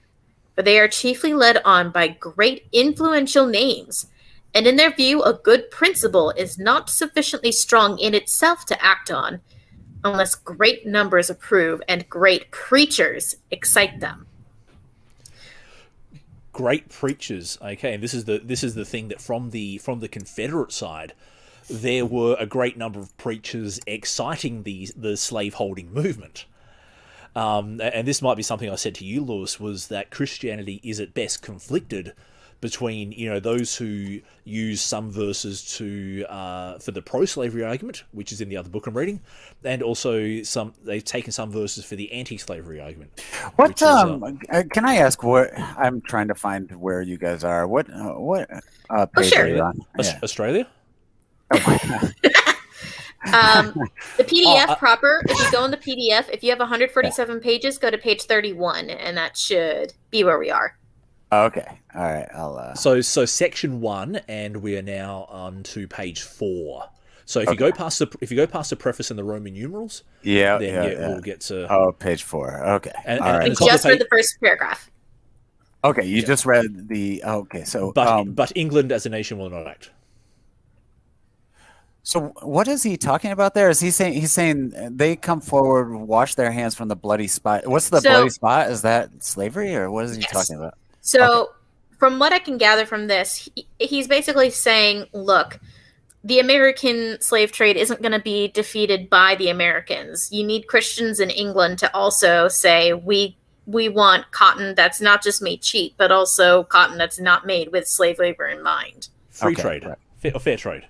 for they are chiefly led on by great influential names, and in their view a good principle is not sufficiently strong in itself to act on, unless great numbers approve and great preachers excite them. Great preachers, okay, and this is the thing that from the Confederate side, there were a great number of preachers exciting the slaveholding movement. And this might be something I said to you, Lewis, was that Christianity is at best conflicted between those who use some verses to for the pro-slavery argument, which is in the other book I'm reading, and also they've taken some verses for the anti-slavery argument. What can I ask? What I'm trying to find where you guys are. What page are you on? Australia. Oh, the PDF proper. If you go in the PDF, if you have 147 pages, go to page 31, and that should be where we are. Okay. All right. I'll. So section 1, and we are now on to page 4. So if you go past the preface and the Roman numerals, we'll get to page 4. Okay. And I just read the first paragraph. Okay, you just read the. Okay, so but England as a nation will not act. So what is he talking about there? Is he saying he's saying they come forward, wash their hands from the bloody spot? What's the bloody spot? Is that slavery, or what is he talking about? So, from what I can gather from this, he's basically saying, look, the American slave trade isn't going to be defeated by the Americans. You need Christians in England to also say, we want cotton that's not just made cheap, but also cotton that's not made with slave labor in mind. Free trade. Right. Fair trade.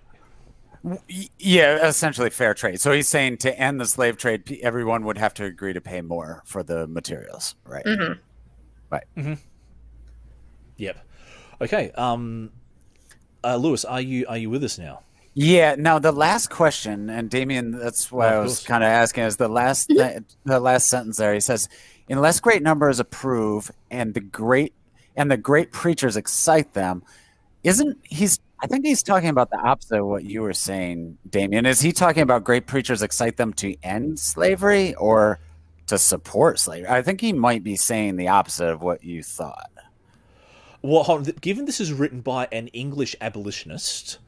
Yeah, essentially fair trade. So he's saying to end the slave trade, everyone would have to agree to pay more for the materials, right? Mm-hmm. Right. Mm-hmm. Yep. Okay. Lewis, are you with us now? Yeah. Now the last question, and Damien, that's why I was kind of asking, is the last sentence there. He says, "Unless great numbers approve, and the great preachers excite them." I think he's talking about the opposite of what you were saying, Damien. Is he talking about great preachers excite them to end slavery or to support slavery? I think he might be saying the opposite of what you thought. Well, hold on. Given this is written by an English abolitionist,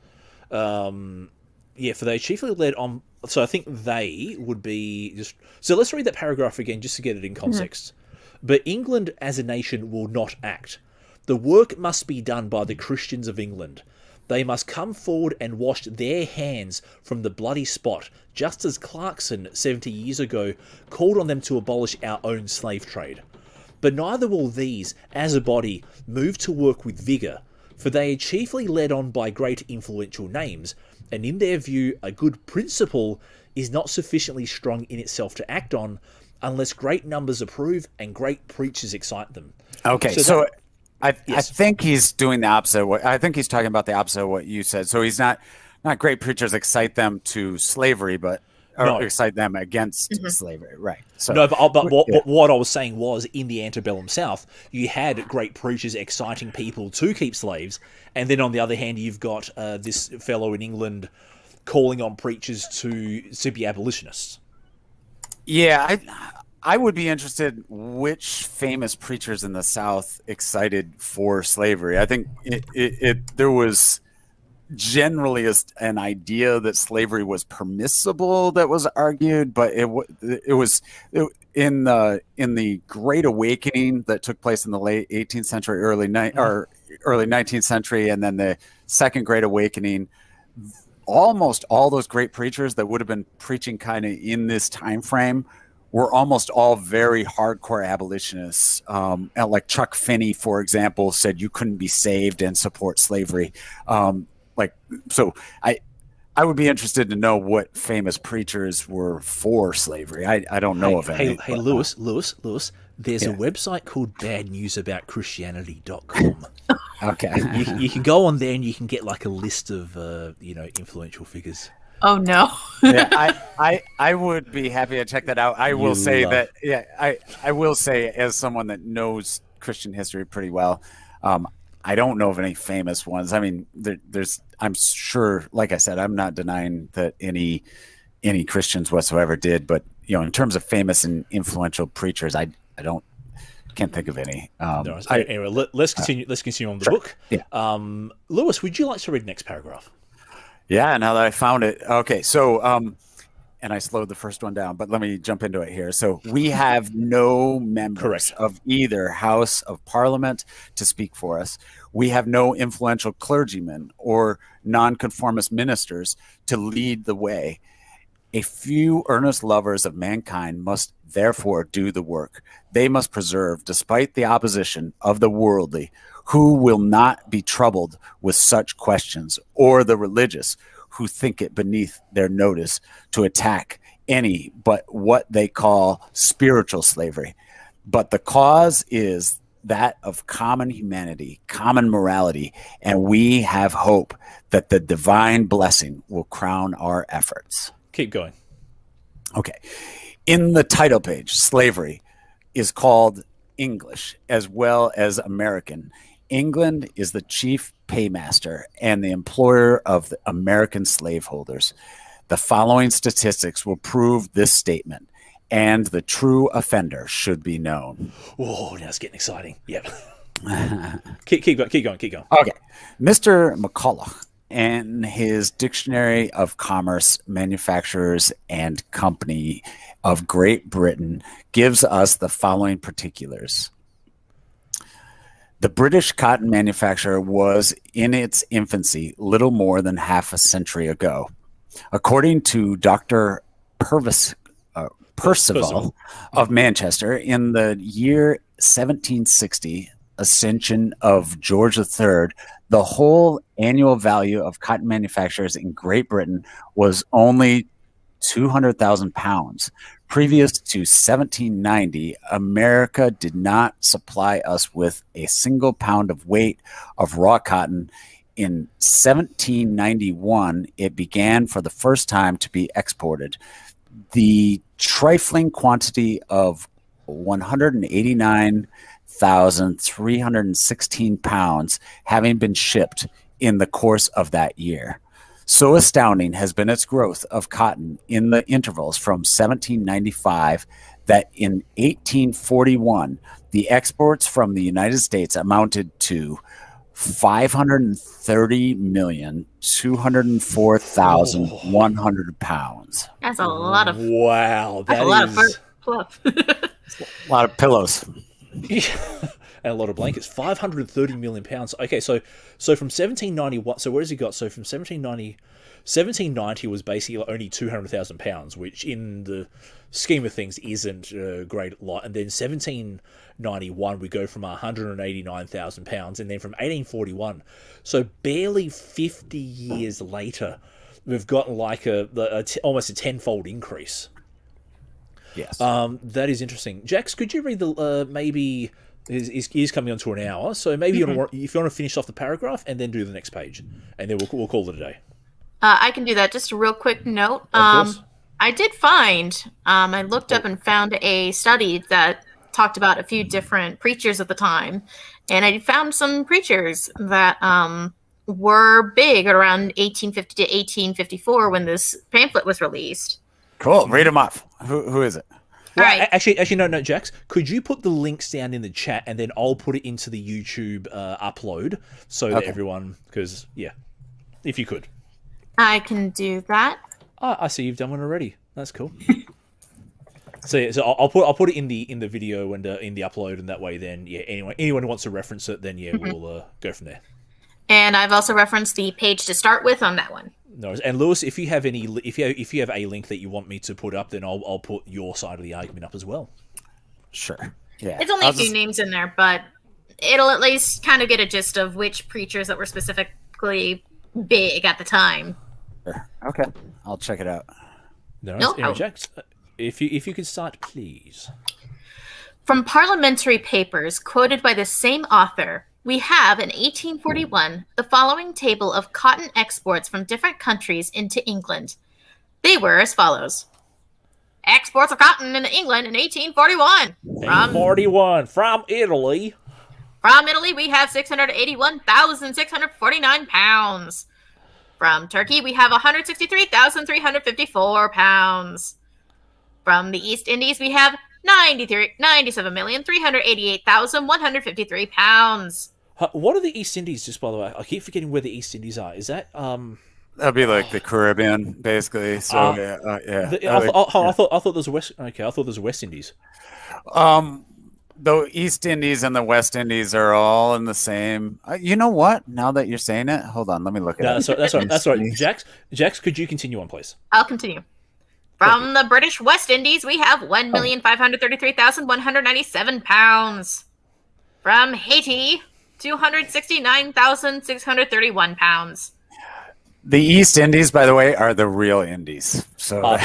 for they chiefly led on. So I think they would be just. So let's read that paragraph again, just to get it in context. Mm-hmm. But England as a nation will not act. The work must be done by the Christians of England. They must come forward and wash their hands from the bloody spot, just as Clarkson 70 years ago called on them to abolish our own slave trade. But neither will these, as a body, move to work with vigour, for they are chiefly led on by great influential names, and in their view a good principle is not sufficiently strong in itself to act on, unless great numbers approve and great preachers excite them. Okay, so I Yes. think he's doing the opposite. I think he's talking about the opposite of what you said. So he's not great preachers excite them to slavery, but or No. excite them against Mhm. slavery, right? So No, but yeah. what I was saying was, in the antebellum South, you had great preachers exciting people to keep slaves, and then on the other hand, you've got this fellow in England calling on preachers to be abolitionists. Yeah, I would be interested which famous preachers in the South excited for slavery. I think there was generally an idea that slavery was permissible that was argued, but in the Great Awakening that took place in the late 18th century, early 19th century, and then the Second Great Awakening. Almost all those great preachers that would have been preaching kind of in this time frame were almost all very hardcore abolitionists. Like Chuck Finney, for example, said you couldn't be saved and support slavery. So I would be interested to know what famous preachers were for slavery. I don't know of any. Hey, Lewis, there's a website called badnewsaboutchristianity.com. Okay. You can go on there and you can get like a list of influential figures. Oh no. Yeah, I would be happy to check that out. I will say as someone that knows Christian history pretty well, I don't know of any famous ones. I mean, I'm sure, like I said, I'm not denying that any Christians whatsoever did, but in terms of famous and influential preachers, I can't think of any. Anyway, let's continue. Let's continue on the book. Yeah. Lewis, would you like to read the next paragraph? Yeah, now that I found it. Okay, so and I slowed the first one down, but let me jump into it here. So we have no members of either House of Parliament to speak for us. We have no influential clergymen or nonconformist ministers to lead the way. A few earnest lovers of mankind must therefore do the work. They must preserve, despite the opposition of the worldly, who will not be troubled with such questions, or the religious, who think it beneath their notice to attack any but what they call spiritual slavery. But the cause is that of common humanity, common morality, and we have hope that the divine blessing will crown our efforts. Keep going. Okay. In the title page, slavery is called English as well as American. England is the chief paymaster and the employer of the American slaveholders. The following statistics will prove this statement, and the true offender should be known. Oh, now it's getting exciting. Yep. keep going. Okay. Mr. McCulloch, in his Dictionary of Commerce, Manufacturers and Company of Great Britain, gives us the following particulars. The British cotton manufacture was in its infancy little more than half a century ago. According to Dr. Percival of Manchester, in the year 1760, ascension of George III, the whole annual value of cotton manufacturers in Great Britain was only 200,000 pounds. Previous to 1790, America did not supply us with a single pound of weight of raw cotton. In 1791, it began for the first time to be exported. The trifling quantity of 189,316 pounds having been shipped in the course of that year. So astounding has been its growth of cotton in the intervals from 1795 that in 1841, the exports from the United States amounted to 530,204,100 pounds. That's a lot of Wow, that's a lot of fluff. A lot of pillows. And a lot of blankets. 530 million pounds. Okay, so from 1791, so where has he got? So from 1790 was basically only 200,000 pounds, which in the scheme of things isn't a great lot. And then 1791, we go from 189,000 pounds, and then from 1841, so barely 50 years later, we've got like almost a tenfold increase. Yes. That is interesting. Jax, could you read maybe is coming on to an hour, so maybe if you want to finish off the paragraph and then do the next page, and then we'll call it a day. I can do that. Just a real quick note. Of course. I did find, I looked up and found a study that talked about a few different preachers at the time, and I found some preachers that were big around 1850 to 1854 when this pamphlet was released. Cool. Read them off. Who is it? Well, All right. Actually, no, Jax. Could you put the links down in the chat, and then I'll put it into the YouTube upload so that everyone, because if you could. I can do that. I see you've done one already. That's cool. So I'll put it in the video and in the upload, and that way then anyone who wants to reference it, then we'll go from there. And I've also referenced the page to start with on that one. No, and Lewis, if you have if you have a link that you want me to put up, then I'll put your side of the argument up as well. Sure. Yeah. It's only a few names in there, but it'll at least kind of get a gist of which preachers that were specifically big at the time. Sure. Okay. I'll check it out. No, Jax, if you could start, please. From parliamentary papers quoted by the same author, we have in 1841 the following table of cotton exports from different countries into England. They were as follows. Exports of cotton into England in 1841. From Italy. From Italy, we have 681,649 pounds. From Turkey, we have 163,354 pounds. From the East Indies, we have 97,388,153 pounds. What are the East Indies, just by the way? I keep forgetting where the East Indies are. Is that That'd be like the Caribbean, basically. So I thought there's a West. Okay, I thought there's a West Indies. The East Indies and the West Indies are all in the same. You know what? Now that you're saying it, hold on, let me look at it. That's right. Jax, could you continue on, please? I'll continue. From the British West Indies, we have 1,533,197 pounds. From Haiti, 269,631 pounds. The East Indies, by the way, are the real Indies. So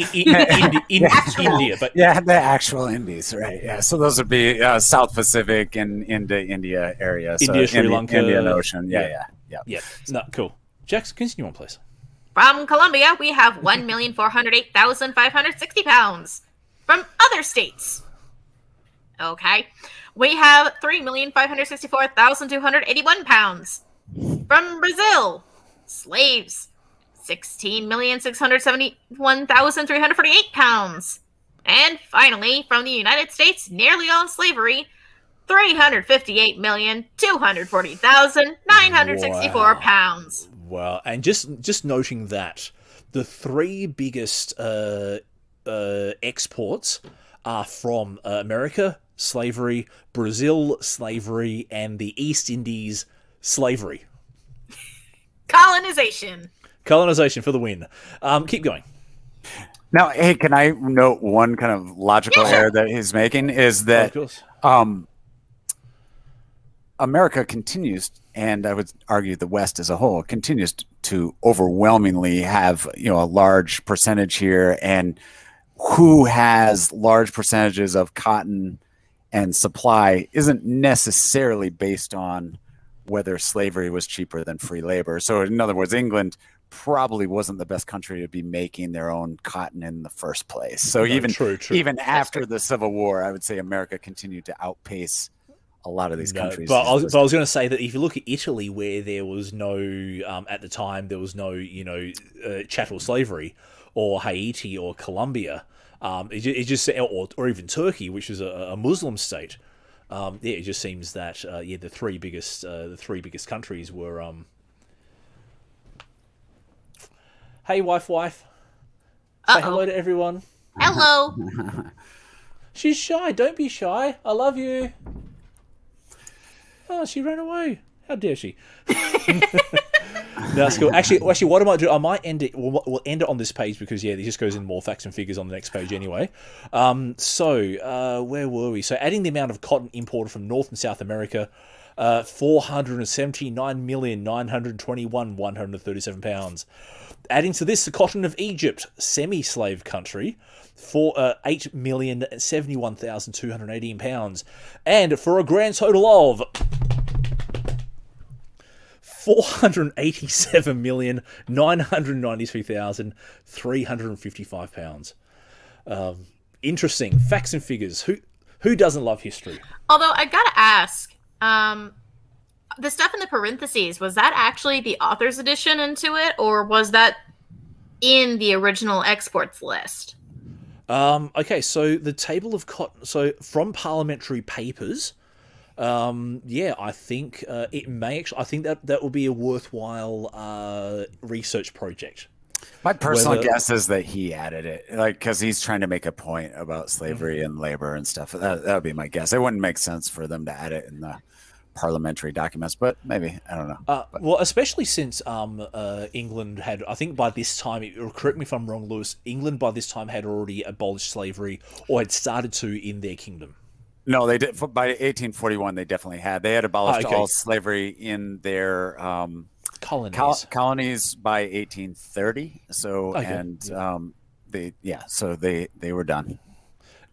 India, but the actual Indies, right? Yeah, so those would be South Pacific and into India area, so India, Sri Lanka, Indian Ocean. Yeah. No, cool. Jax, continue on, please. From Colombia, we have 1,408,560 pounds. From other states, okay, we have 3,564,281 pounds. From Brazil, slaves, 16,671,348 pounds. And finally, from the United States, nearly all slavery, 358,240,964 pounds. Wow, and just noting that the three biggest exports are from America, slavery, Brazil, slavery, and the East Indies, slavery. Colonization for the win. Keep going. Now, hey, can I note one kind of logical error that he's making is that America continues, and I would argue the West as a whole continues to overwhelmingly have a large percentage here, and who has large percentages of cotton and supply isn't necessarily based on whether slavery was cheaper than free labor. So in other words, England probably wasn't the best country to be making their own cotton in the first place. So even after the Civil War, I would say America continued to outpace a lot of these countries. But I was going to say that if you look at Italy, where there was no, at the time, there was no, chattel slavery, or Haiti or Colombia, it just or even Turkey, which is a Muslim state. It just seems that the three biggest countries were. Hey, wife. Say hello to everyone. Hello. She's shy. Don't be shy. I love you. Oh, she ran away. How dare she? No, that's cool. Actually, what I might do, I might end it. We'll end it on this page because it just goes in more facts and figures on the next page anyway. Where were we? So, adding the amount of cotton imported from North and South America, 479,921,137 pounds. Adding to this, the cotton of Egypt, semi-slave country, for 8,071,218 pounds, and for a grand total of 487,993,355 pounds. Interesting facts and figures. Who doesn't love history? Although I gotta ask, the stuff in the parentheses, was that actually the author's addition into it, or was that in the original exports list? Okay, so the table of cotton. So from parliamentary papers. I think it may actually. I think that will be a worthwhile research project. My personal guess is that he added it, because he's trying to make a point about slavery and labor and stuff. That would be my guess. It wouldn't make sense for them to add it in the parliamentary documents, but maybe, I don't know. Well, especially since England had, I think by this time, correct me if I'm wrong, Lewis, England by this time had already abolished slavery or had started to in their kingdom. No, they did. By 1841, they definitely had. They had abolished all slavery in their colonies by 1830. So they were done.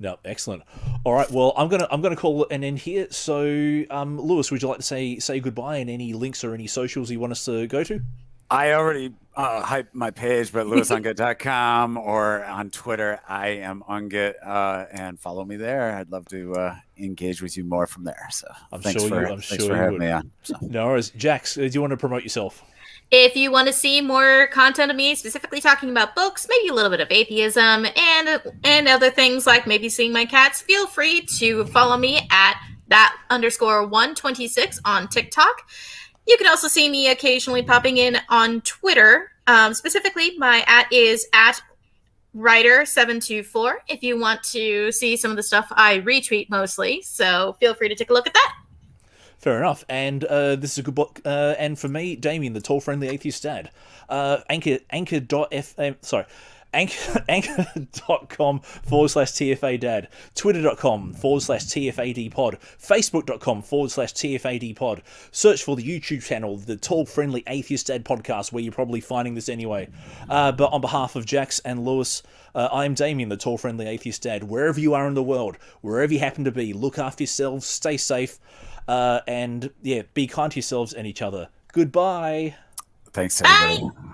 No, excellent. All right, well, I'm gonna call it an end here. So, Lewis, would you like to say goodbye and any links or any socials you want us to go to? I already hyped my page, but lewisungit.com or on Twitter, I am Ungit, and follow me there. I'd love to engage with you more from there. So thanks for having me on. So. No worries. Jax, do you want to promote yourself? If you want to see more content of me, specifically talking about books, maybe a little bit of atheism, and other things like maybe seeing my cats, feel free to follow me at that_126 on TikTok. You can also see me occasionally popping in on Twitter. Specifically, my @ is @writer724 if you want to see some of the stuff I retweet mostly. So feel free to take a look at that. Fair enough. And this is a good book. And for me, Damien, the tall, friendly atheist dad. Anchor.com/TFA dad, Twitter.com/TFAD pod, Facebook.com/TFAD pod. Search for the YouTube channel, the Tall Friendly Atheist Dad podcast, where you're probably finding this anyway. But on behalf of Jax and Lewis, I am Damien, the Tall Friendly Atheist Dad. Wherever you are in the world, wherever you happen to be, look after yourselves, stay safe, and be kind to yourselves and each other. Goodbye. Thanks, everybody. Bye.